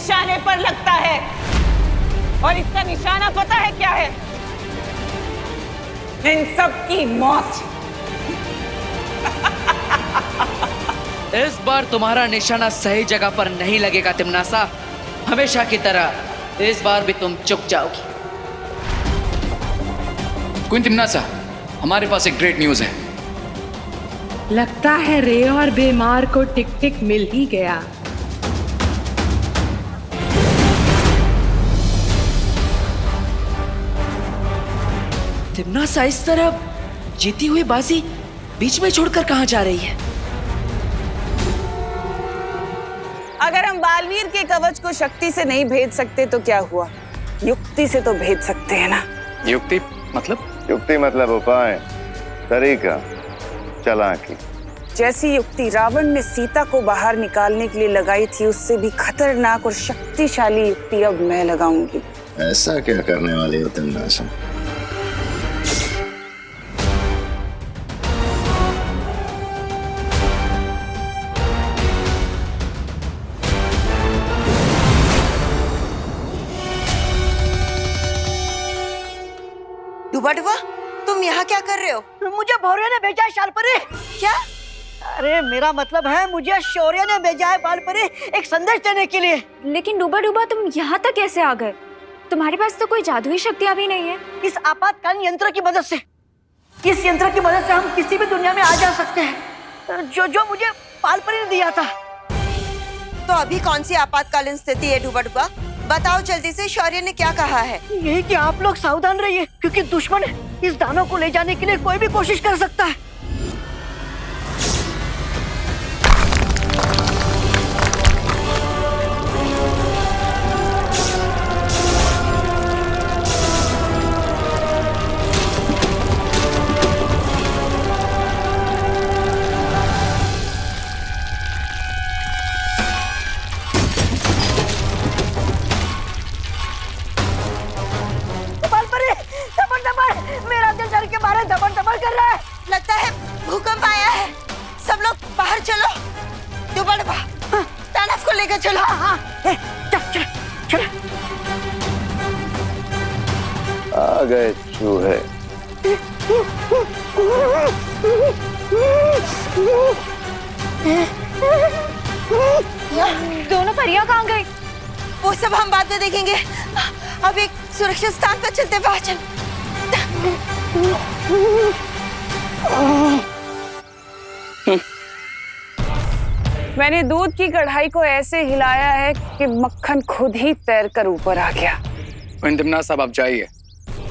निशाने पर लगता है, और इसका निशाना पता है क्या है? इन सब की मौत। इस बार तुम्हारा निशाना सही जगह पर नहीं लगेगा तिमनासा। हमेशा की तरह इस बार भी तुम चुक जाओगी। क्वीन तिमनासा, हमारे पास एक ग्रेट न्यूज है। लगता है रे और बीमार को टिक टिक मिल ही गया। तिमनासा इस तरह जीती हुई बाजी बीच में छोड़कर कहां जा रही है? अगर हम बालवीर के कवच को शक्ति से नहीं भेद सकते तो क्या हुआ, युक्ति से तो भेद सकते हैं ना। युक्ति मतलब? युक्ति मतलब उपाय, तरीका, चालाकी। जैसी युक्ति रावण ने सीता को बाहर निकालने के लिए लगाई थी, उससे भी खतरनाक और शक्तिशाली युक्ति अब मैं लगाऊंगी। ऐसा क्या करने वाली हो तिमनासा? डुबा डुबा, तुम यहाँ क्या कर रहे हो? मुझे भौरे ने भेजा है शालपरी। क्या? अरे मेरा मतलब है, मुझे शौर्य ने भेजा है बालपरी एक संदेश देने के लिए। लेकिन डूबा डूबा तुम यहाँ तक कैसे आ गए? तुम्हारे पास तो कोई जादुई शक्तियाँ भी नहीं है। इस आपातकालीन यंत्र की मदद से, इस यंत्र की मदद से हम किसी भी दुनिया में आ जा सकते हैं, जो मुझे बालपरी ने दिया था। तो अभी कौन सी आपातकालीन स्थिति है डुबा डुबा? बताओ जल्दी से, शौर्य ने क्या कहा है? यही कि आप लोग सावधान रहिए, क्योंकि दुश्मन इस दानव को ले जाने के लिए कोई भी कोशिश कर सकता है। मेरा दिल डर के मारे धबन धबन कर रहा है। लगता है भूकंप आया है। सब लोग बाहर चलो। डुबा डुबा, दानव को लेकर चलो। चल चल। आ गए चूहे। दोनों परियां कहाँ गई? वो सब हम बाद में देखेंगे। अब एक सुरक्षित स्थान पर चलते हैं। चल। मैंने दूध की कढ़ाई को ऐसे हिलाया है कि मक्खन खुद ही तैर कर ऊपर आ गया। क्वीन तिमनासा, आप जाइए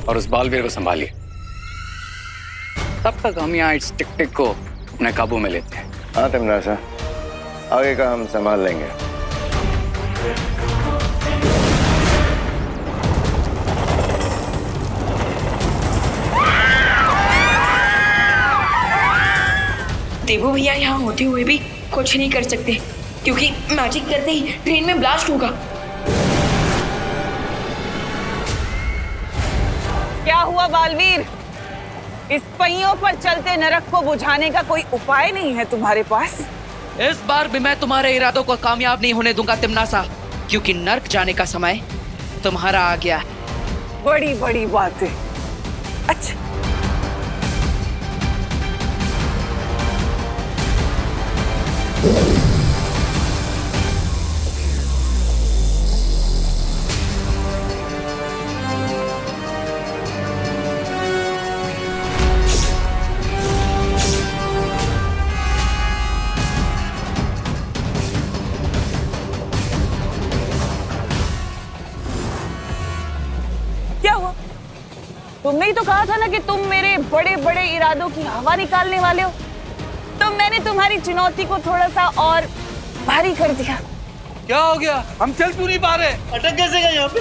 और उस बालवीर को संभालिए। तब तक हम यहाँ इस टिक-टिक को अपने काबू में लेते हैं। हाँ तिमनासा, आगे का हम संभाल लेंगे। देवो भैया यहाँ होते हुए भी कुछ नहीं कर सकते, क्योंकि मैजिक करते ही ट्रेन में ब्लास्ट होगा। क्या हुआ बालवीर? इस पहियों पर चलते नरक को बुझाने का कोई उपाय नहीं है तुम्हारे पास? इस बार भी मैं तुम्हारे इरादों को कामयाब नहीं होने दूंगा तिमनासा, क्योंकि नर्क जाने का समय तुम्हारा आ गया है। बड़ी बड़ी बातें। अच्छा, क्या हुआ? तुमने ही तो कहा था ना कि तुम मेरे बड़े बड़े इरादों की हवा निकालने वाले हो। तो मैंने तुम्हारी चुनौती को थोड़ा सा और भारी कर दिया। क्या हो गया? हम चल क्यों नहीं पा रहे? अटक कैसे गए यहाँ पे?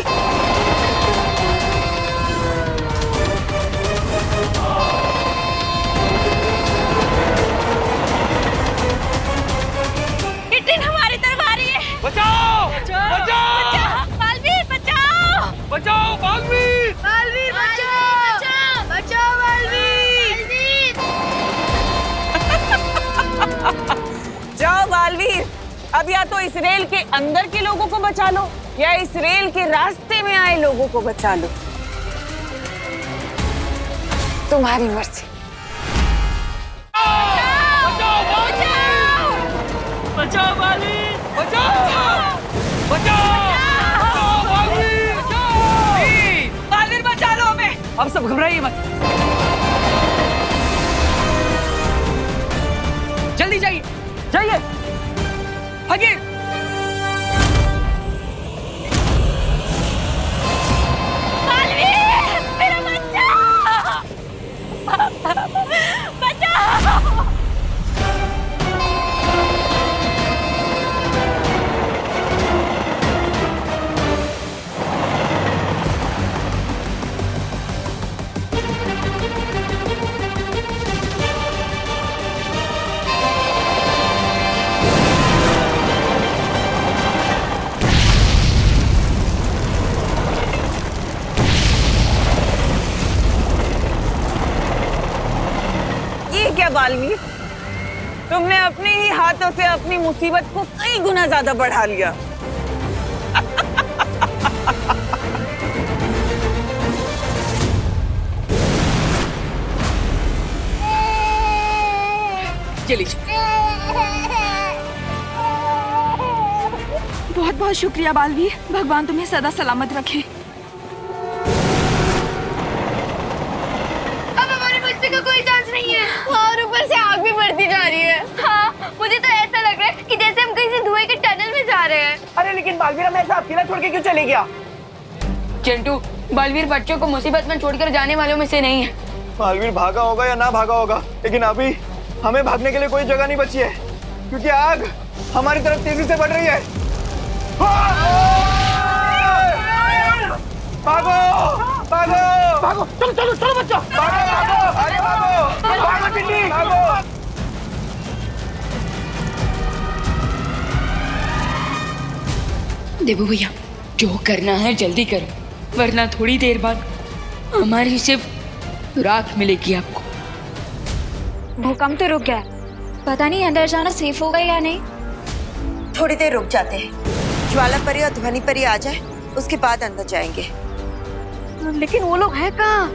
ये ट्रेन हमारी तरफ आ रही है। बचाओ! बचाओ! बालवीर बचाओ! बचाओ बालवीर! बालवीर बचाओ! बचाओ बालवीर! जाओ बालवीर, अब या तो इस रेल के अंदर के लोगों को बचा लो या इस रेल के रास्ते में आए लोगों को बचा लो। तुम्हारी मर्जी। बचाओ बाली, बचाओ, बचाओ बाली, बालवीर बचा लो हमें। अब सब घबराइए मत, जल्दी जाइए, जाइए। भागिए। मेरा बच्चा बचाओ। ये क्या बालवीर, तुमने अपने ही हाथों से अपनी मुसीबत को कई गुना ज्यादा बढ़ा लिया। चलिए। बहुत बहुत शुक्रिया बालवीर, भगवान तुम्हें सदा सलामत रखे। का कोई चांस नहीं है और ऊपर से आग भी बढ़ती जा रही है। हाँ, मुझे तो ऐसा लग रहा है कि जैसे हम कहीं से धुएं के टनल में जा रहे हैं। अरे लेकिन बालवीर हमें ऐसा अकेला छोड़ के क्यों चले गया? चिंटू, बालवीर बच्चों को मुसीबत में छोड़कर जाने वालों में से नहीं है। बालवीर भागा होगा या ना भागा होगा, लेकिन अभी हमें भागने के लिए कोई जगह नहीं बची है, क्योंकि आग हमारी तरफ तेजी से बढ़ रही है। भागो, भागो, भागो, चलो चलो चलो बच्चों, भागो, भागो, आगे भागो, भागो टिड्डी, भागो। देवू भैया, जो करना है जल्दी करो, वरना थोड़ी देर बाद हमारी सिर्फ राख मिलेगी आपको। भूकंप तो रुक गया, पता नहीं अंदर जाना सेफ होगा या नहीं। थोड़ी देर रुक जाते हैं, ज्वाला परी और ध्वनि परी आ जाए, उसके बाद अंदर जाएंगे। लेकिन वो लोग हैं कहाँ?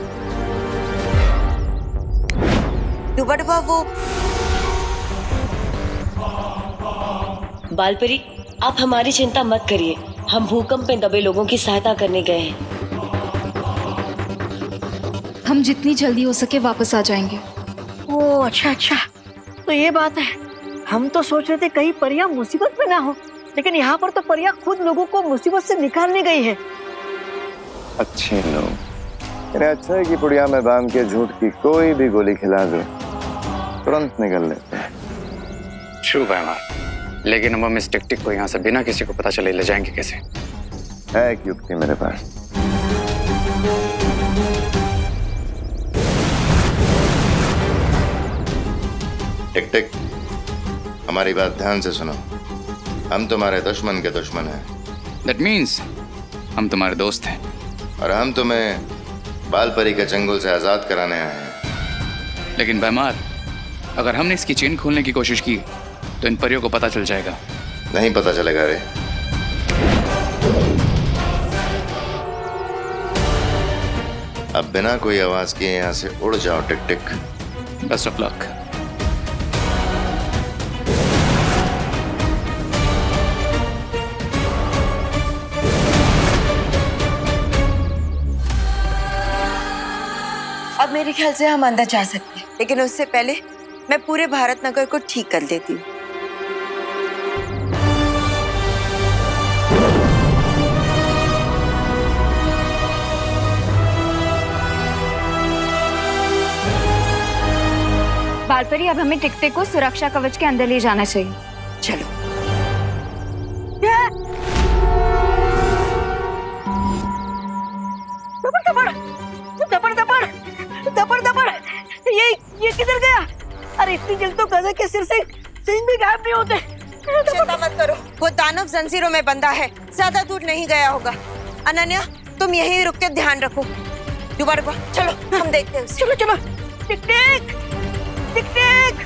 डुबा वो बालपरी, आप हमारी चिंता मत करिए, हम भूकंप में दबे लोगों की सहायता करने गए हैं। हम जितनी जल्दी हो सके वापस आ जाएंगे। ओह अच्छा अच्छा, तो ये बात है। हम तो सोच रहे थे कहीं परियां मुसीबत में ना हो, लेकिन यहाँ पर तो परियां खुद लोगों को मुसीबत से निकालने गई है। अच्छे लोग, इन्हें अच्छा है कि पुड़िया में बांध के झूठ की कोई भी गोली खिला दो, तुरंत निकल लेते हैं। शुभ है हमारा, लेकिन हम इस टिक-टिक को यहाँ से बिना किसी को पता चले ले जाएंगे कैसे? है एक युक्ति मेरे पास। टिक टिक, हमारी बात ध्यान से सुनो, हम तुम्हारे दुश्मन के दुश्मन हैं। That means हम तुम्हारे दोस्त हैं। और हम तुम्हें बालपरी के चंगुल से आजाद कराने आए हैं। लेकिन बेमार, अगर हमने इसकी चेन खोलने की कोशिश की तो इन परियों को पता चल जाएगा। नहीं पता चलेगा रे। अब बिना कोई आवाज किए यहाँ से उड़ जाओ tick tick. Best of luck. अब मेरे ख्याल से हम अंदर जा सकते हैं, लेकिन उससे पहले मैं पूरे भारत नगर को ठीक कर देती हूँ। बालपरी, अब हमें टिक-टिक को सुरक्षा कवच के अंदर ले जाना चाहिए। चलो। ये किधर गया? अरे इतनी जल्दी तो गधा के सिर से सिंह भी गायब नहीं होते। चिंता मत करो, वो दानव जंजीरों में बंधा है, ज्यादा दूर नहीं गया होगा। अनन्या, तुम यहीं रुक के ध्यान रखो। दोबारा चलो, हम देखते हैं। चलो चलो। टिक-टिक, टिक-टिक।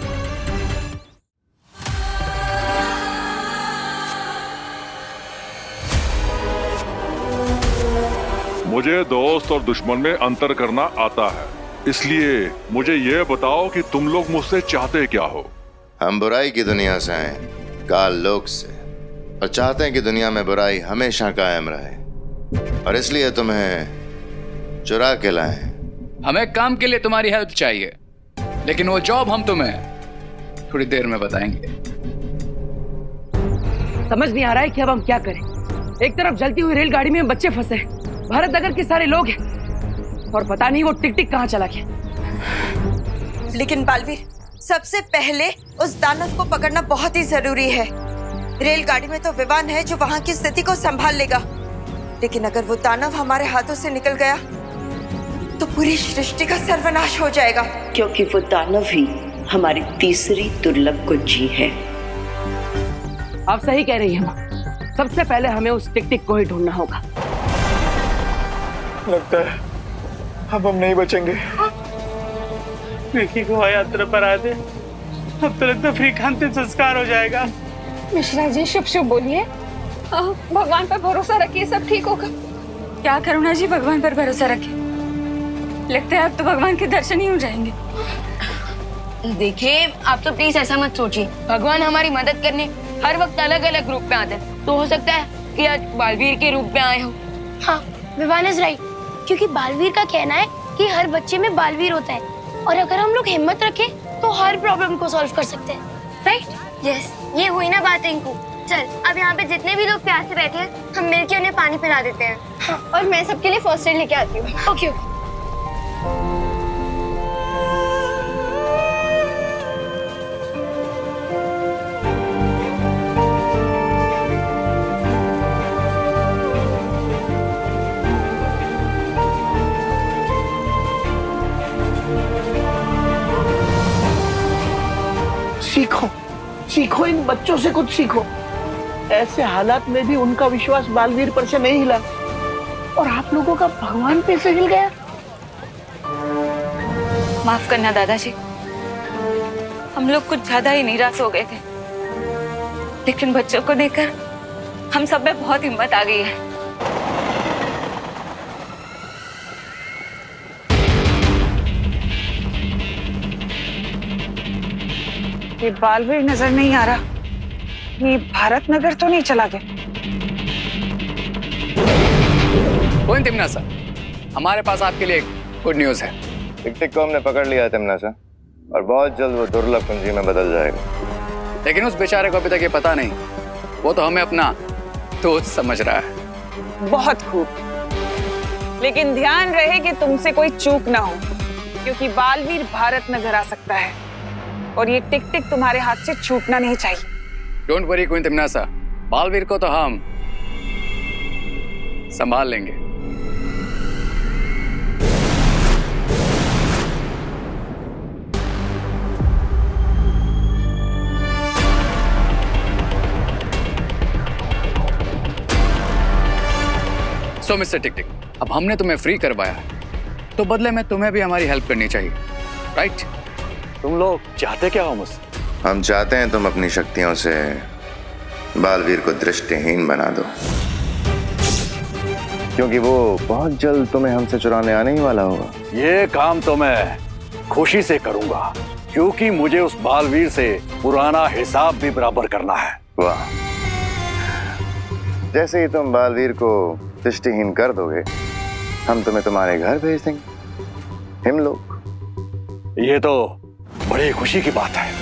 मुझे दोस्त और दुश्मन में अंतर करना आता है, इसलिए मुझे ये बताओ कि तुम लोग मुझसे चाहते क्या हो? हम बुराई की दुनिया से आए, काल लोक से, और चाहते हैं कि दुनिया में बुराई हमेशा कायम रहे, और इसलिए तुम्हें चुरा के लाए हैं। हमें काम के लिए तुम्हारी हेल्प चाहिए, लेकिन वो जॉब हम तुम्हें थोड़ी देर में बताएंगे। समझ नहीं आ रहा है कि अब हम क्या करें। एक तरफ जलती हुई रेलगाड़ी में बच्चे फंसे हैं, भारत नगर के सारे लोग हैं, और पता नहीं वो टिक टिक कहाँ चला गया। लेकिन बालवीर, सबसे पहले उस दानव को पकड़ना बहुत ही जरूरी है। रेलगाड़ी में तो विमान है जो वहां की स्थिति को संभाल लेगा, लेकिन अगर वो दानव हमारे हाथों से निकल गया तो पूरी सृष्टि का सर्वनाश हो जाएगा। क्योंकि वो दानव ही हमारी तीसरी दुर्लभ कुंजी है। आप सही कह रही हैं माँ। सबसे पहले हमें उस टिक टिक को ही ढूंढना होगा। लगता है अब हम नहीं बचेंगे। विकी को यात्रा पर आए थे, अब तो लगता फ्री अंतिम संस्कार हो जाएगा। मिश्रा जी शुभ शुभ बोलिए। भगवान पर भरोसा रखिए, सब ठीक होगा। क्या करुणा जी, भगवान पर भरोसा रखिए। लगता है अब तो भगवान के दर्शन ही हो जाएंगे। देखिए, आप तो प्लीज ऐसा मत सोचिए। भगवान हमारी मदद करने हर वक्त अलग अलग रूप में आते हैं, तो हो सकता है कि आज बालवीर के रूप में आए हो। हाँ, विवान इज राइट, क्योंकि बालवीर का कहना है कि हर बच्चे में बालवीर होता है, और अगर हम लोग हिम्मत रखें तो हर प्रॉब्लम को सॉल्व कर सकते हैं। राइट? यस, ये हुई ना बात इनको। चल, अब यहाँ पे जितने भी लोग प्यासे बैठे हैं, हम मिलके उन्हें पानी पिला देते हैं। हाँ, और मैं सबके लिए फर्स्ट एड लेके आती हूँ। ओके। सीखो, इन बच्चों से कुछ सीखो। ऐसे हालात में भी उनका विश्वास बालवीर पर से नहीं हिला, और आप लोगों का भगवान पे से हिल गया। माफ करना दादाजी, हम लोग कुछ ज्यादा ही निराश हो गए थे, लेकिन बच्चों को देखकर हम सब में बहुत हिम्मत आ गई है। ये बालवीर नजर नहीं आ रहा। ये भारत नगर तो नहीं चला गया। कौन तिमनासा? हमारे पास आपके लिए गुड न्यूज है। टिक टिक को हमने पकड़ लिया है तिमनासा, और बहुत जल्द वो दुर्लभ कुंजी में बदल जाएगा। लेकिन उस बेचारे को अभी तक ये पता नहीं, वो तो हमें अपना दोस्त समझ रहा है। बहुत खूब, लेकिन ध्यान रहे कि तुमसे कोई चूक ना हो, क्योंकि बालवीर भारत नगर आ सकता है, और ये टिक टिक तुम्हारे हाथ से छूटना नहीं चाहिए। डोंट वरी क्वीन तिमनासा, बालवीर को तो हम संभाल लेंगे। सो मिस्टर टिक टिक, अब हमने तुम्हें फ्री करवाया, तो बदले में तुम्हें भी हमारी हेल्प करनी चाहिए, राइट? तुम लोग चाहते क्या हो मुझसे? हम चाहते हैं तुम अपनी शक्तियों से बालवीर को दृष्टिहीन बना दो, क्योंकि वो बहुत जल्द तुम्हें हमसे चुराने आने ही वाला होगा। ये काम तो मैं खुशी से करूंगा, क्योंकि मुझे उस बालवीर से पुराना हिसाब भी बराबर करना है। वाह, जैसे ही तुम बालवीर को दृष्टिहीन कर दोगे, हम तुम्हें तुम्हारे घर भेज देंगे, हिमलोक। ये तो बड़ी खुशी की बात है।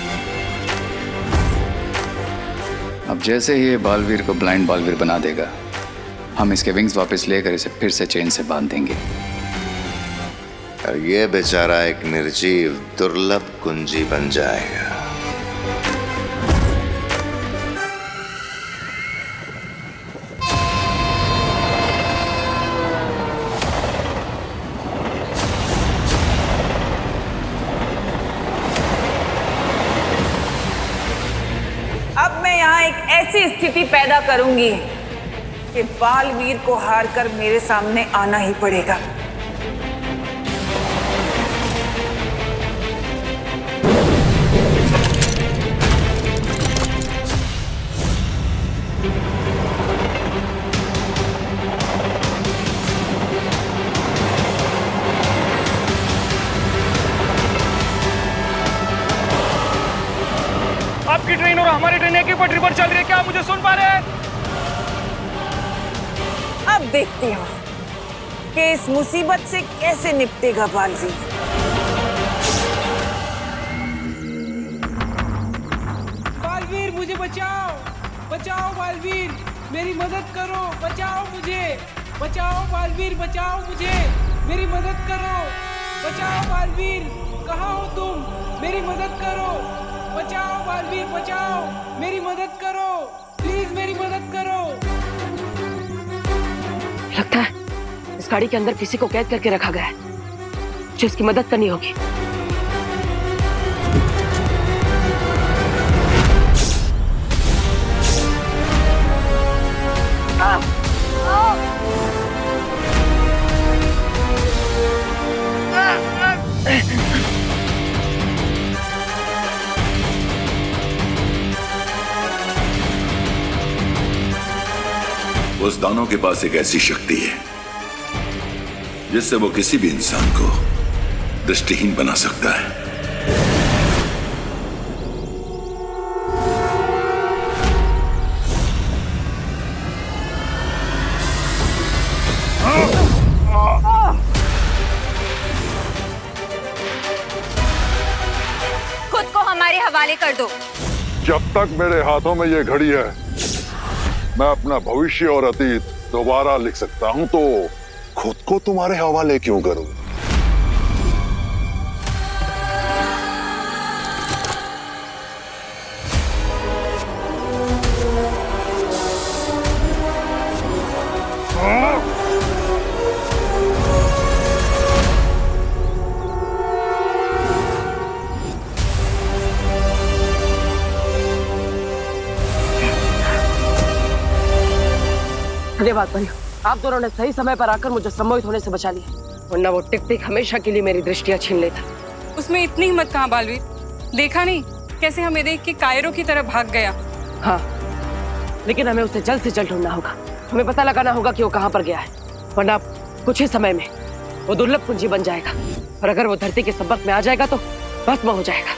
अब जैसे ही ये बालवीर को ब्लाइंड बालवीर बना देगा, हम इसके विंग्स वापस लेकर इसे फिर से चेन से बांध देंगे, और ये बेचारा एक निर्जीव दुर्लभ कुंजी बन जाएगा। अब मैं यहाँ एक ऐसी स्थिति पैदा करूंगी कि बालवीर को हारकर मेरे सामने आना ही पड़ेगा। आपकी ट्रेन और हमारी ट्रेन एक ही पटरी पर चल रही है, क्या आप मुझे सुन पा रहे हैं? अब देखती हूँ कि इस मुसीबत से कैसे निपटेगा बालवीर। बालवीर मुझे बचाओ, बचाओ बालवीर, मेरी मदद करो, बचाओ मुझे, बचाओ बालवीर, बचाओ मुझे, मेरी मदद करो, बचाओ बालवीर, कहाँ हो तुम, मेरी मदद करो, बचाओ बालवीर, बचाओ, मेरी मदद करो, प्लीज मेरी मदद करो। लगता है इस गाड़ी के अंदर किसी को कैद करके रखा गया है, जो इसकी मदद करनी होगी। उस दानव के पास एक ऐसी शक्ति है जिससे वो किसी भी इंसान को दृष्टिहीन बना सकता है। खुद को हमारे हवाले कर दो। जब तक मेरे हाथों में ये घड़ी है, मैं अपना भविष्य और अतीत दोबारा लिख सकता हूं, तो खुद को तुम्हारे हवाले क्यों करूं? धन्यवाद भाई, आप दोनों ने सही समय पर आकर मुझे सम्मोहित होने से बचा लिया, वरना वो टिक टिक हमेशा के लिए मेरी दृष्टियां छीन लेता। उसमें इतनी हिम्मत कहाँ बालवीर, देखा नहीं कैसे हमें देख के कायरों की तरह भाग गया। हाँ, लेकिन हमें उसे जल्द से जल्द ढूंढना होगा, हमें पता लगाना होगा कि वो कहाँ पर गया है, वरना कुछ ही समय में वो दुर्लभ कुंजी बन जाएगा, और अगर वो धरती के संपर्क में आ जाएगा तो भस्म हो जाएगा।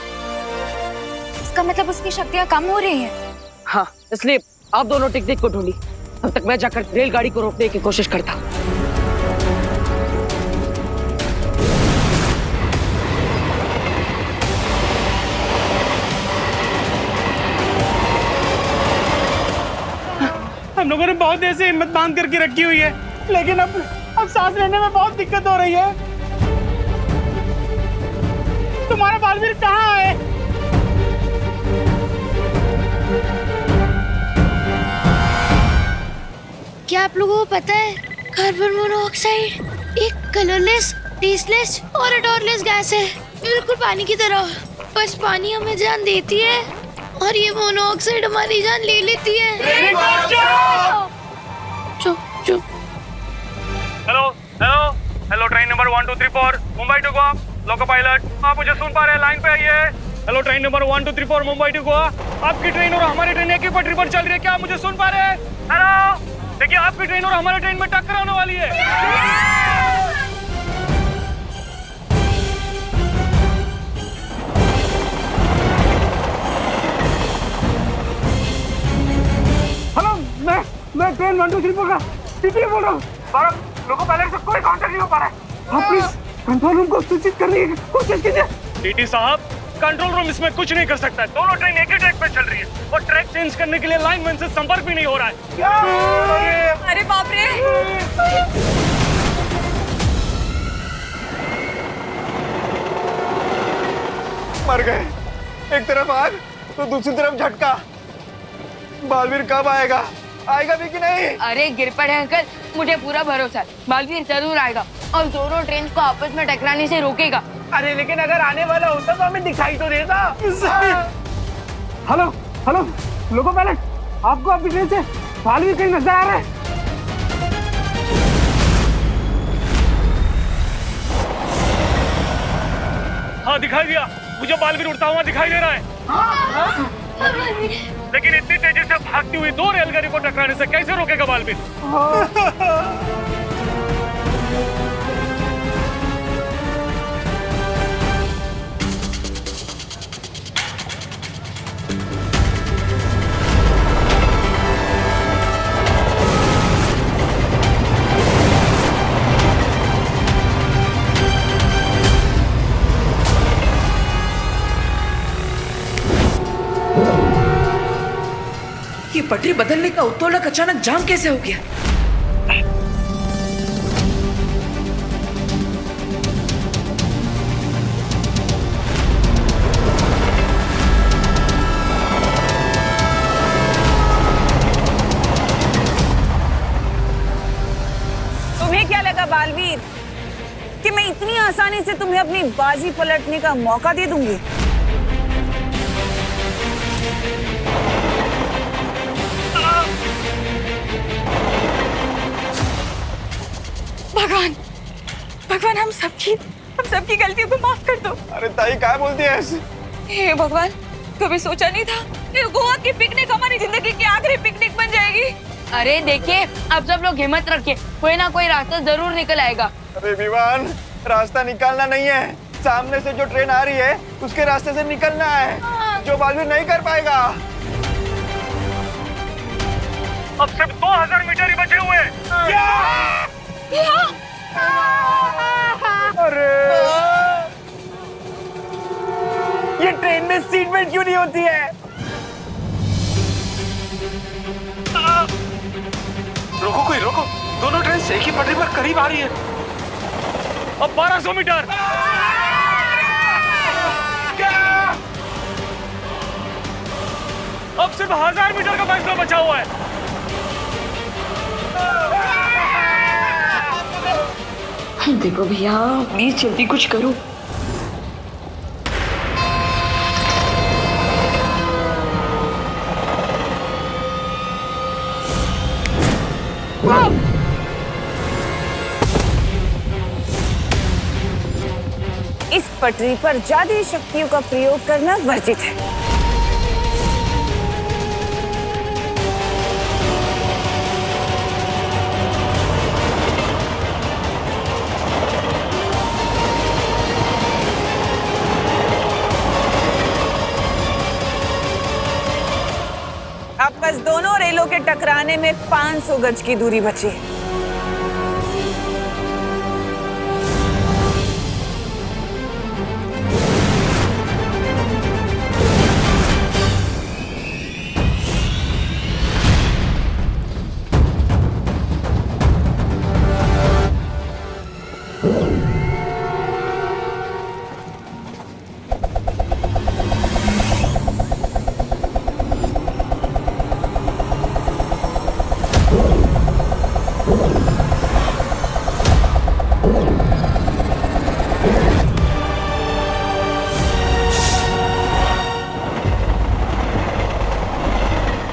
इसका मतलब उसकी शक्तियाँ कम हो रही हैं। हाँ, इसलिए आप दोनों टिक टिक को ढूंढी, तब तक मैं जाकर रेलगाड़ी को रोकने की कोशिश करता हूँ। हम लोगों ने बहुत देर से हिम्मत बांध करके रखी हुई है, लेकिन अब सांस लेने में बहुत दिक्कत हो रही है। तुम्हारा बालवीर कहाँ है? क्या आप लोगों को पता है, कार्बन मोनोऑक्साइड एक कलरलेस, टेस्टलेस और odorless गैस है, बिल्कुल पानी की तरह। बस पानी हमें जान देती है और ये मोनोऑक्साइड हमारी जान ले लेती है। चुप चुप। Hello hello hello, train number 1234 Mumbai to Goa, loco pilot, आप मुझे सुन पा रहे हैं? लाइन पे आइए। Hello, train number 1234 Mumbai to Goa, आपकी ट्रेन और हमारी ट्रेन एक ही पटरी पर चल रही है, क्या आप मुझे सुन पा रहे हैं? हेलो, देखिए आपकी ट्रेन और हमारी ट्रेन में टक्कर होने वाली है। हेलो, मैं ट्रेन 1234 का टीटी बोल रहा हूँ। लोगों पायलट से कोई कांटेक्ट नहीं हो पा रहा है। आप प्लीज कंट्रोल रूम को सूचित करने की कोशिश कीजिए। टीटी साहब, कंट्रोल रूम इसमें कुछ नहीं कर सकता है। दोनों ट्रेन एक ही ट्रैक पे चल रही है और ट्रैक चेंज करने के लिए लाइनमैन से संपर्क भी नहीं हो रहा है। अरे बाप रे! मर गए, एक तरफ आग तो दूसरी तरफ झटका। बालवीर कब आएगा? आएगा भी कि नहीं? अरे गिर पड़े अंकल, मुझे पूरा भरोसा है, बालवीर जरूर आएगा और दोनों ट्रेन को आपस में टकराने से रोकेगा। अरे लेकिन अगर आने वाला होता तो हमें दिखाई तो देता। हेलो हेलो, लोको पायलट, आपको आपकी ट्रेन से बालवीर कहीं नजर आ रहा है? हाँ, दिखाई दिया, मुझे बालवीर उड़ता हुआ दिखाई दे रहा है। लेकिन इतनी तेजी से भागती हुई दो रेलगाड़ी को टकराने से कैसे रोकेगा बालवीर? पटरी बदलने का उत्तोलक अचानक जाम कैसे हो गया? तुम्हें क्या लगा बालवीर कि मैं इतनी आसानी से तुम्हें अपनी बाजी पलटने का मौका दे दूंगी? भगवान, भगवान हम सबकी गलतियों को माफ कर दो। अरे ताई क्या बोलती है ऐसे? हे भगवान, कभी सोचा नहीं था ये गोवा की पिकनिक हमारी जिंदगी की आखिरी पिकनिक बन जाएगी। अरे देखिए, अब सब लोग हिम्मत रखिए, कोई ना कोई रास्ता जरूर निकल आएगा। अरे विवान, रास्ता निकालना नहीं है, सामने से जो ट्रेन आ रही है उसके रास्ते से निकलना है, जो बालवीर नहीं कर पाएगा। अब सिर्फ 2000 मीटर ही बचे हुए हैं। अरे ये ट्रेन में सीट बेल्ट क्यों नहीं होती है? रोको कोई रोको, दोनों ट्रेन एक ही पटरी पर करीब आ रही है। अब 1200 मीटर। अब सिर्फ 1000 मीटर का फैसला बचा हुआ है। देखो भैया, प्लीज जल्दी कुछ करो। इस पटरी पर जादुई शक्तियों का प्रयोग करना वर्जित है। अब बस दोनों रेलों के टकराने में 500 गज की दूरी बची है।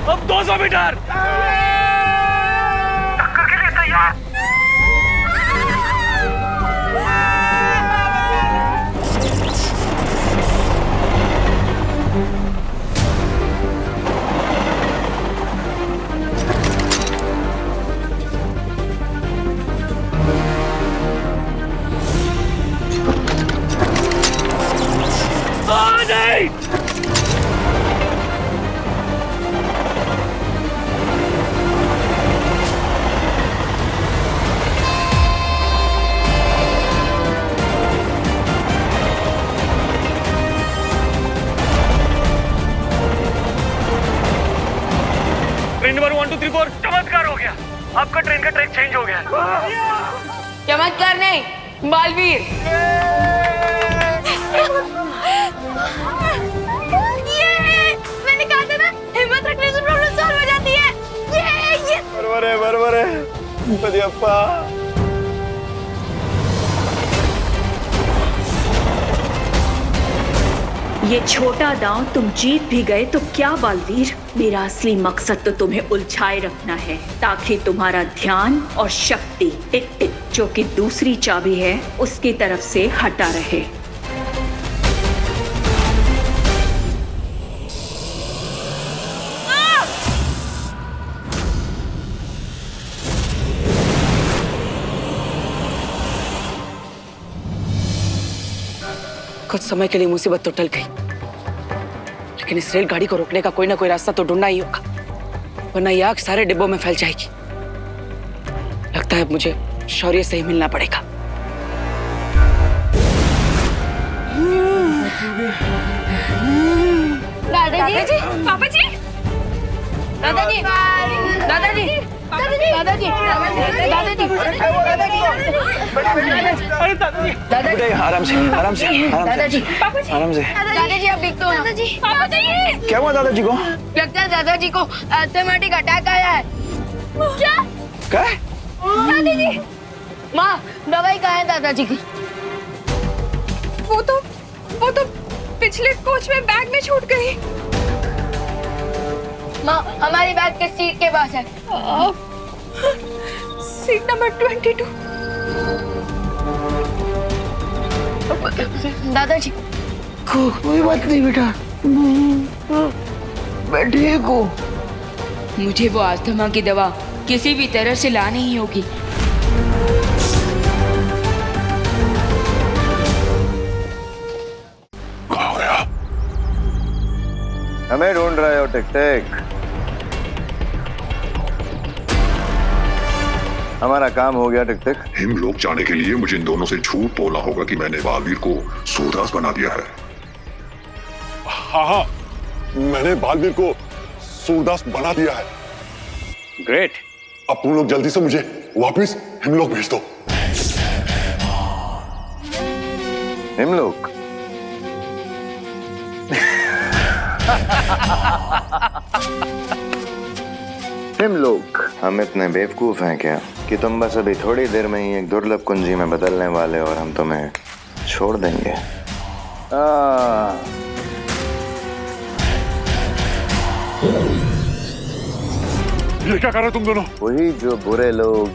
अब 200 मीटर। टक्कर के लिए तैयार। नहीं। ट्रेन नंबर 1 2 3 4 चमत्कार हो गया। आपका ट्रेन का ट्रैक चेंज हो गया। चमत्कार नहीं, बालवीर। मैंने कहा था ना, हिम्मत रखने से प्रॉब्लम सॉल्व हो जाती है। ये बरोबर है बदियप्पा। ये छोटा दांव तुम जीत भी गए तो क्या बालवीर, मेरा असली मकसद तो तुम्हें उलझाए रखना है ताकि तुम्हारा ध्यान और शक्ति टिक टिक जो कि दूसरी चाबी है उसकी तरफ से हटा रहे। कुछ समय के लिए मुसीबत तो टल गई, लेकिन इस रेलगाड़ी को रोकने का कोई ना कोई रास्ता तो ढूंढना ही होगा, वरना ये आग सारे डिब्बों में फैल जाएगी। लगता है मुझे शौर्य से ही मिलना पड़ेगा। दादाजी, पापा जी, दादाजी दादाजी दादाजी दादाजी आराम से आराम से दादाजी आराम से। दादाजी आप दिख तो दादाजी क्या हुआ दादाजी को? लगता है दादाजी को एस्थेमेटिक अटैक आया है। क्या क्या? दादाजी माँ दवाई कहाँ है दादाजी की? वो तो पिछले कोच में बैग में छूट गई। माँ हमारी बैग के सीट के पास है। Seat number 22। दादाजी कोई बात नहीं बेटा, मैं ठीक हूँ। मुझे वो अस्थमा की दवा किसी भी तरह से लानी ही होगी। हमें ढूंढ रहे हो टिक टिक? हमारा काम हो गया टिक टिक। हिमलोक जाने के लिए मुझे इन दोनों से झूठ बोलना होगा कि मैंने बालवीर को सूरदास बना दिया है। हाँ, मैंने बालवीर को सूरदास बना दिया है। ग्रेट। अब तुम लोग जल्दी से मुझे वापस हिमलोक भेज दो। हिमलोक? हिमलोक? हम इतने बेवकूफ हैं क्या कि तुम बस अभी थोड़ी देर में ही एक दुर्लभ कुंजी में बदलने वाले और हम तुम्हें छोड़ देंगे। ये क्या कर रहे तुम दोनों? वही जो बुरे लोग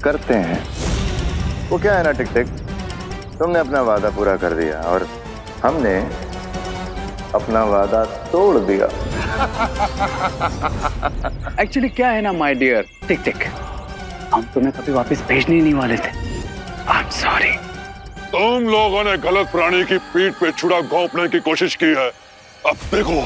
करते हैं। वो क्या है ना टिक टिक, तुमने अपना वादा पूरा कर दिया और हमने अपना वादा तोड़ दिया। एक्चुअली क्या है ना माय डियर टिक टिक, हम तुम्हें कभी वापस भेजने ही नहीं वाले थे। I am sorry. तुम लोगों ने गलत प्राणी की पीठ पे छुरा घोंपने की कोशिश की है। अब देखो।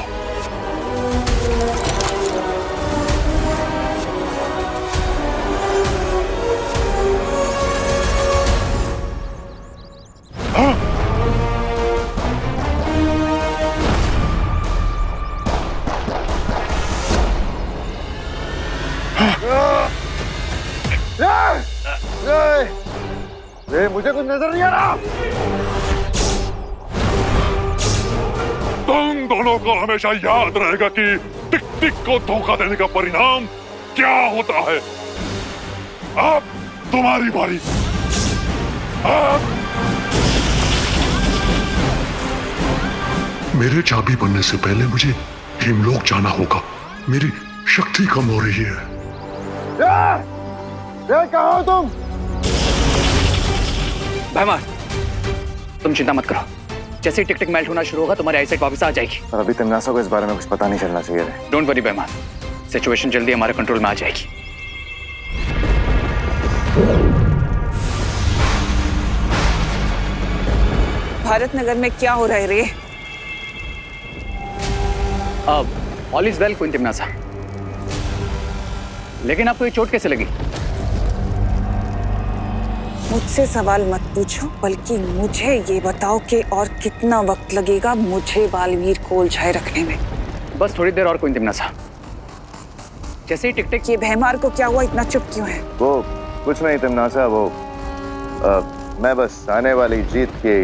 मुझे कुछ नजर नहीं आ रहा। तुम दोनों को हमेशा याद रहेगा कि टिक टिक को धोखा देने का परिणाम क्या होता है। अब तुम्हारी बारी। मेरे चाबी बनने से पहले मुझे हिमलोक जाना होगा। मेरी शक्ति कम हो रही है। कहाँ हो तुम? भाईमार, तुम चिंता मत करो। जैसे ही टिक टिक मेल्ट होना शुरू होगा तुम्हारी आईसाइट वापस आ जाएगी। और अभी तिमनासा को इस बारे में कुछ पता नहीं चलना चाहिए। डोंट वरी भाईमार, सिचुएशन जल्दी हमारे कंट्रोल में आ जाएगी। भारत नगर में क्या हो रहा है रे? अब ऑल इज वेल क्वीन तिमनासा, लेकिन आपको ये चोट कैसे लगी? मुझसे सवाल मत पूछो, बल्कि मुझे ये बताओ कि और कितना वक्त लगेगा मुझे बालवीर को उलझाए रखने में। बस थोड़ी देर और क्वीन तिमनासा। जैसे ही टिक टिक। ये भैमार को क्या हुआ, इतना चुप क्यों है? वो कुछ नहीं तिमनासा, वो मैं बस आने वाली जीत की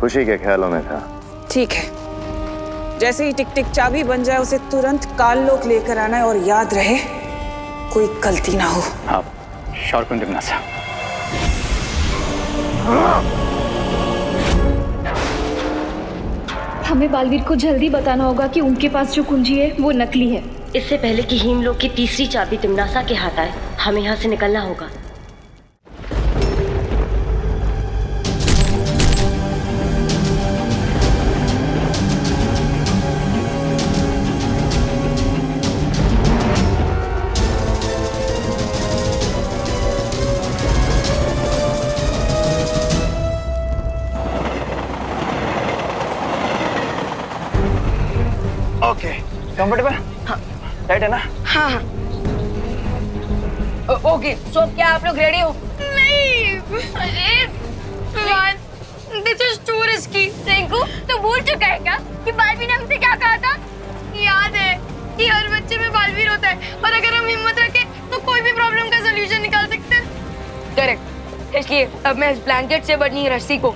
खुशी के ख्यालों में था। ठीक है, जैसे ही टिक टिक चाबी बन जाए उसे तुरंत काललोक लेकर आना है और याद रहे कोई गलती ना हो। हाँ, श्योर क्वीन तिमनासा। हमें बालवीर को जल्दी बताना होगा कि उनके पास जो कुंजी है वो नकली है। इससे पहले कि हिमलोक की तीसरी चाबी तिमनासा के हाथ आए, हमें यहाँ से निकलना होगा। Okay, comfortable? हाँ, राइट है ना? हाँ हाँ। ओके, सो क्या आप लोग रेडी हो? नहीं, अरे this is to risky. Rinku, तो भूल चुका है क्या कि बालवीर ने हमसे क्या कहा था? याद है कि हर बच्चे में बालवीर होता है और अगर हम हिम्मत रखें तो कोई भी प्रॉब्लम का सोल्यूशन निकाल सकते हैं। करेक्ट। इसलिए अब मैं इस ब्लैंकेट से बनी रस्सी को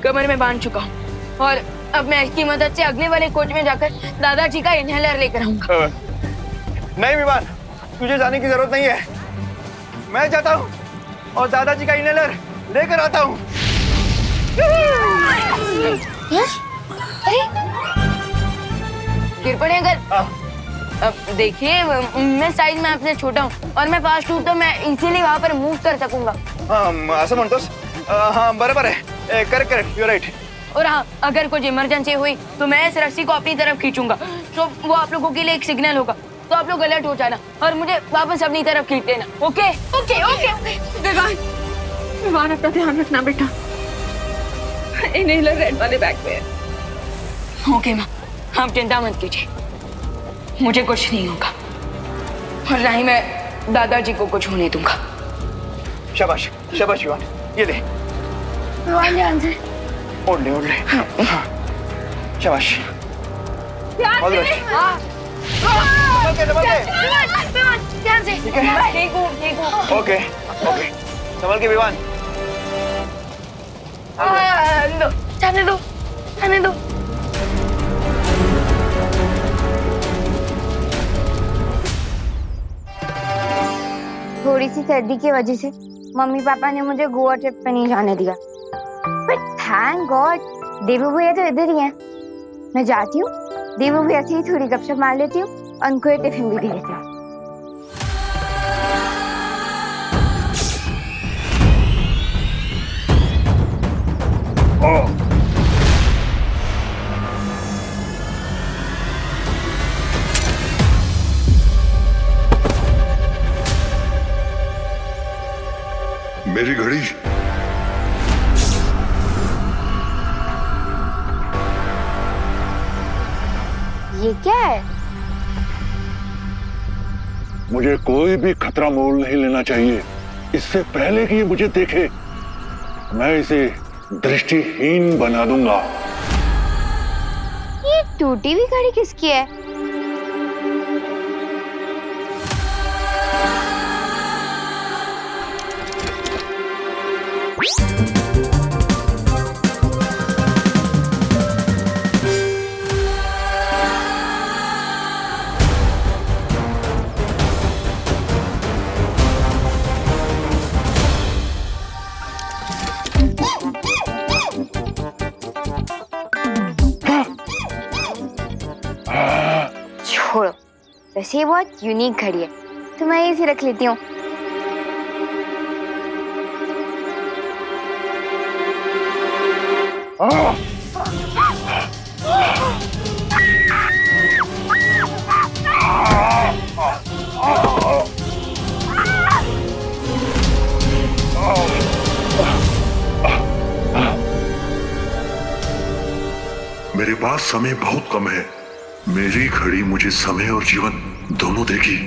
कमर में बांध चुका हूँ और अब मैं इसकी मदद से अगले वाले कोच में जाकर दादाजी का इनहेलर लेकर आऊंगा। नहीं विवान, तुझे जाने की जरूरत नहीं है। मैं जाता हूँ और दादाजी का इनहेलर लेकर आता हूँ। गिर पड़े अगर। अब देखिए, मैं साइज में आपसे छोटा हूँ और मैं फास्ट हूँ तो मैं इजीली वहाँ पर मूव कर सकूंगा। हाँ, असं म्हणतोस? हाँ, बराबर है। Correct, you right. और हाँ, अगर कुछ इमरजेंसी हुई तो मैं इस रस्सी को अपनी तरफ खींचूंगा, तो वो आप लोगों के लिए एक सिग्नल होगा, तो आप लोग अलर्ट हो जाना और मुझे वापस अपनी तरफ खींच लेना। Okay okay okay okay. Vivaan अपना ध्यान रखना बेटा। इनहेलर रेड वाले बैग में है। ओके माँ, आप चिंता मत कीजिए, मुझे कुछ नहीं होगा और ना ही मैं दादाजी को कुछ होने दूंगा। शाबाश शाबाश विवान, ये ले। विवान ध्यान से। ओढ़ ले। हाँ, शाबाश। ध्यान से। ध्यान से। ठीक है। ठीक हूँ। ओके, संभल के विवान। जाने दो। थोड़ी सी सर्दी की वजह से मम्मी पापा ने मुझे गोवा ट्रिप पे नहीं जाने दिया, बट थैंक गॉड देवू भैया तो इधर ही हैं। मैं जाती हूँ, देवू भैया से ही थोड़ी गपशप मार लेती हूँ और उनको ये टिफिन भी दे देती हूँ। मेरी घड़ी। ये क्या है? मुझे कोई भी खतरा मोल नहीं लेना चाहिए इससे पहले कि ये मुझे देखे। मैं इसे दृष्टिहीन बना दूंगा। ये टूटी हुई घड़ी किसकी है? छोड़ो, वैसे ये बहुत यूनिक घड़ी है तो मैं इसे रख लेती हूँ। मेरे पास समय बहुत कम है। मेरी घड़ी मुझे समय और जीवन दोनों देगी।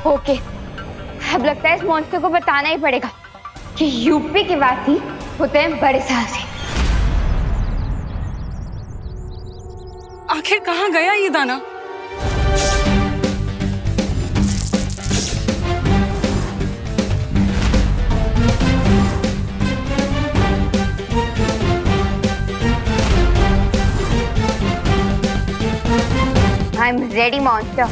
ओके, अब लगता है इस मॉन्स्टर को बताना ही पड़ेगा कि यूपी के वासी होते हैं बड़े साहसी। आखिर कहाँ गया ये दाना? I'm ready, monster.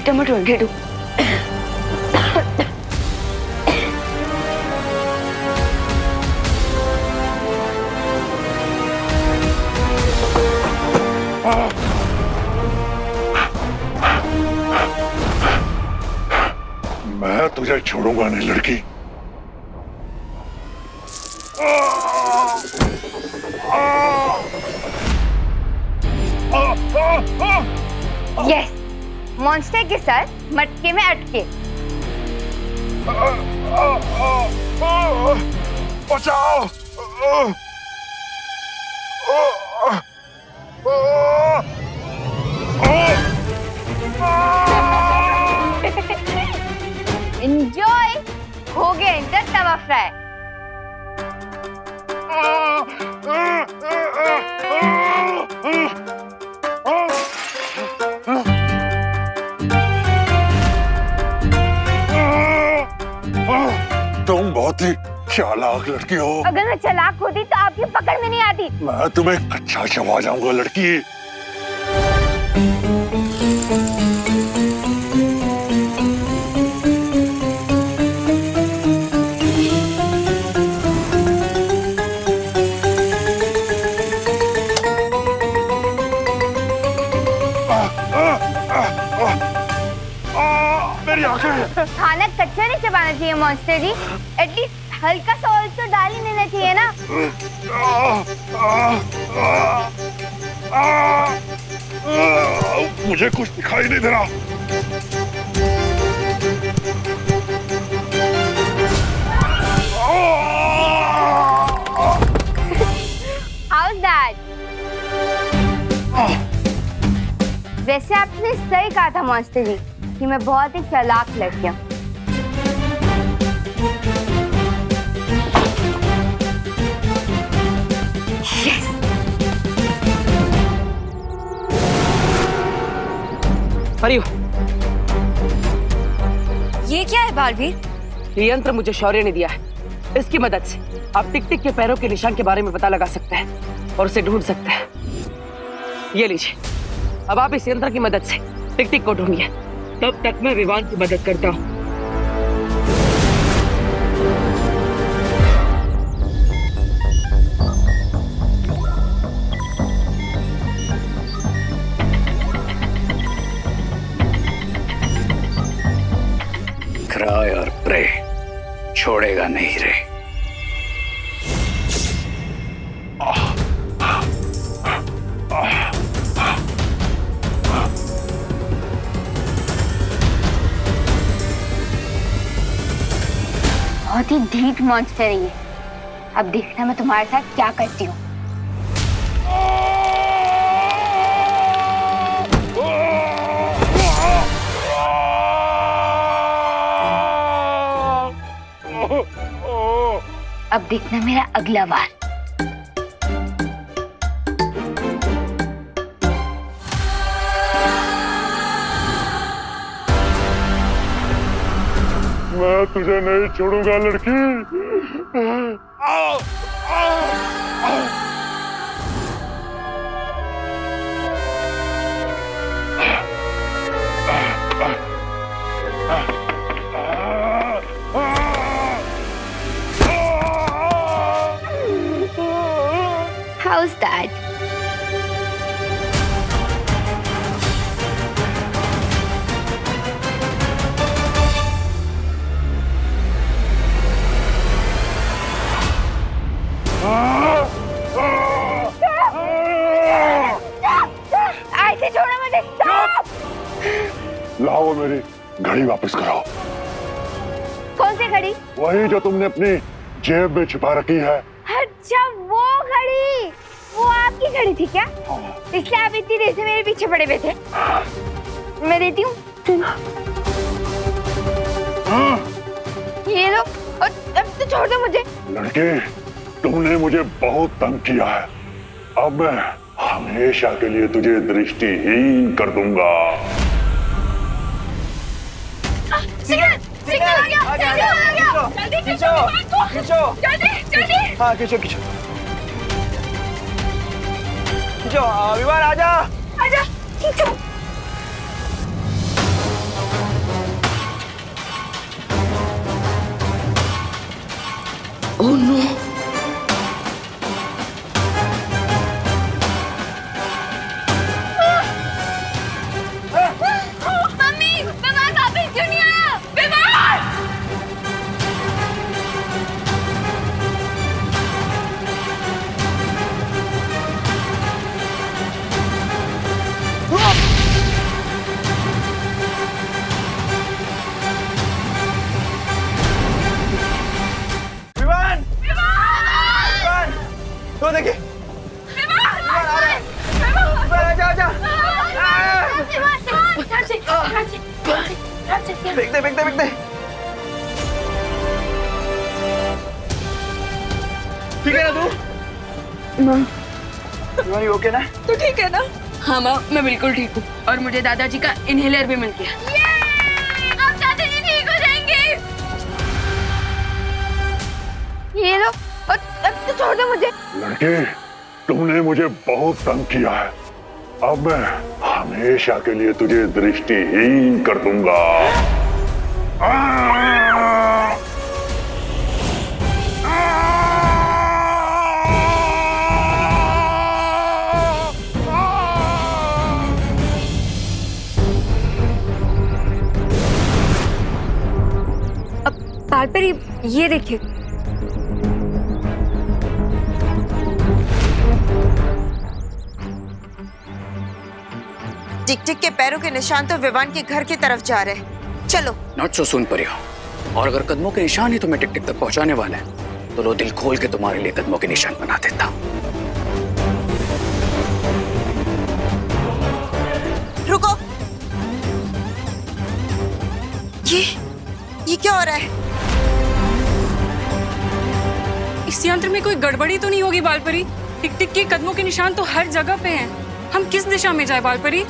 टमाटो घेडू मैं तुझे छोड़ूंगा नहीं लड़की। यस, मॉन्स्टर के साथ मटके में अटके। बचाओ! एंजॉय, हो गया इनका तवा फ्राई। तुम बहुत ही चालाक लड़की हो। अगर मैं चालाक होती तो आपकी पकड़ में नहीं आती। मैं तुम्हें कच्चा चबा जाऊंगा लड़की। मेरी आंखें। खाना कच्चा नहीं चबाना चाहिए मॉन्स्टर जी, एटलीस्ट हल्का सा ऑयल तो डाल ही देना चाहिए ना। मुझे कुछ दिखाई नहीं दे रहा। How's that? वैसे आपने सही कहा था मॉन्स्टर जी कि मैं बहुत ही चालाक लड़की हूँ। परियो, ये क्या है बालवीर? ये यंत्र मुझे शौर्य ने दिया है। इसकी मदद से आप टिक टिक के पैरों के निशान के बारे में पता लगा सकते हैं और उसे ढूंढ सकते हैं। ये लीजिए, अब आप इस यंत्र की मदद से टिक टिक को ढूंढिए। तब तक मैं विवान की मदद करता हूँ। क्राई और प्रे छोड़ेगा नहीं रे। बहुत ही ढीठ मॉन्स्टर है ये। अब देखना मैं तुम्हारे साथ क्या करती हूँ। अब देखना मेरा अगला वार। मैं तुझे नहीं छोड़ूंगा लड़की। How's that? ऐसे छोड़ो मुझे। Stop! लाओ मेरी घड़ी वापस कराओ। कौन सी घड़ी? वही जो तुमने अपनी जेब में छुपा रखी है। अच्छा वो घड़ी, वो आपकी घड़ी थी क्या? इसलिए आप इतनी देर से मेरे पीछे पड़े हुए थे। मैं देती हूँ। ये लो, और अब तो छोड़ दो मुझे। लड़के, तुमने मुझे बहुत तंग किया है। अब मैं हमेशा के लिए तुझे दृष्टिहीन कर दूंगा। सिग्नल, सिग्नल आ गया, सिग्नल आ गया। जल्दी खींचो, खींचो, जल्दी, जल्दी। हाँ खींचो खींचो खींचो। विवान आजा, आजा, खींचो। Oh no. मम्मी विवान वापस क्यों नहीं आया? विवान! विवान! विवान! तो देखिए विवान आ रहा है। विवान आजा फेंक दे फेंक दे फेंक दे। ठीक है ना तू? माँ विवान ओके ना? तो ठीक है ना? हाँ माँ मैं बिल्कुल ठीक हूँ और मुझे दादाजी का इनहेलर भी मिल गया। अब दादाजी ठीक हो जाएंगे। ये लो अब तो छोड़ दो मुझे। लड़के, तुमने मुझे बहुत तंग किया है। अब मैं हमेशा के लिए तुझे दृष्टिहीन कर दूंगा। बालपरी ये देखिए। टिक टिक के पैरों के निशान तो विवान के घर की तरफ जा रहे हैं। चलो। नॉट सो सून परिया। और अगर कदमों के निशान ही तुम्हें टिक टिक तक पहुंचाने वाले हैं तो लो दिल खोल के तुम्हारे लिए कदमों के निशान बना देता। रुको। ये क्या हो रहा है? इस यंत्र में कोई गड़बड़ी तो नहीं होगी बालपरी? टिक टिक के कदमों के निशान तो हर जगह पे हैं। हम किस दिशा में जाए बालपरी?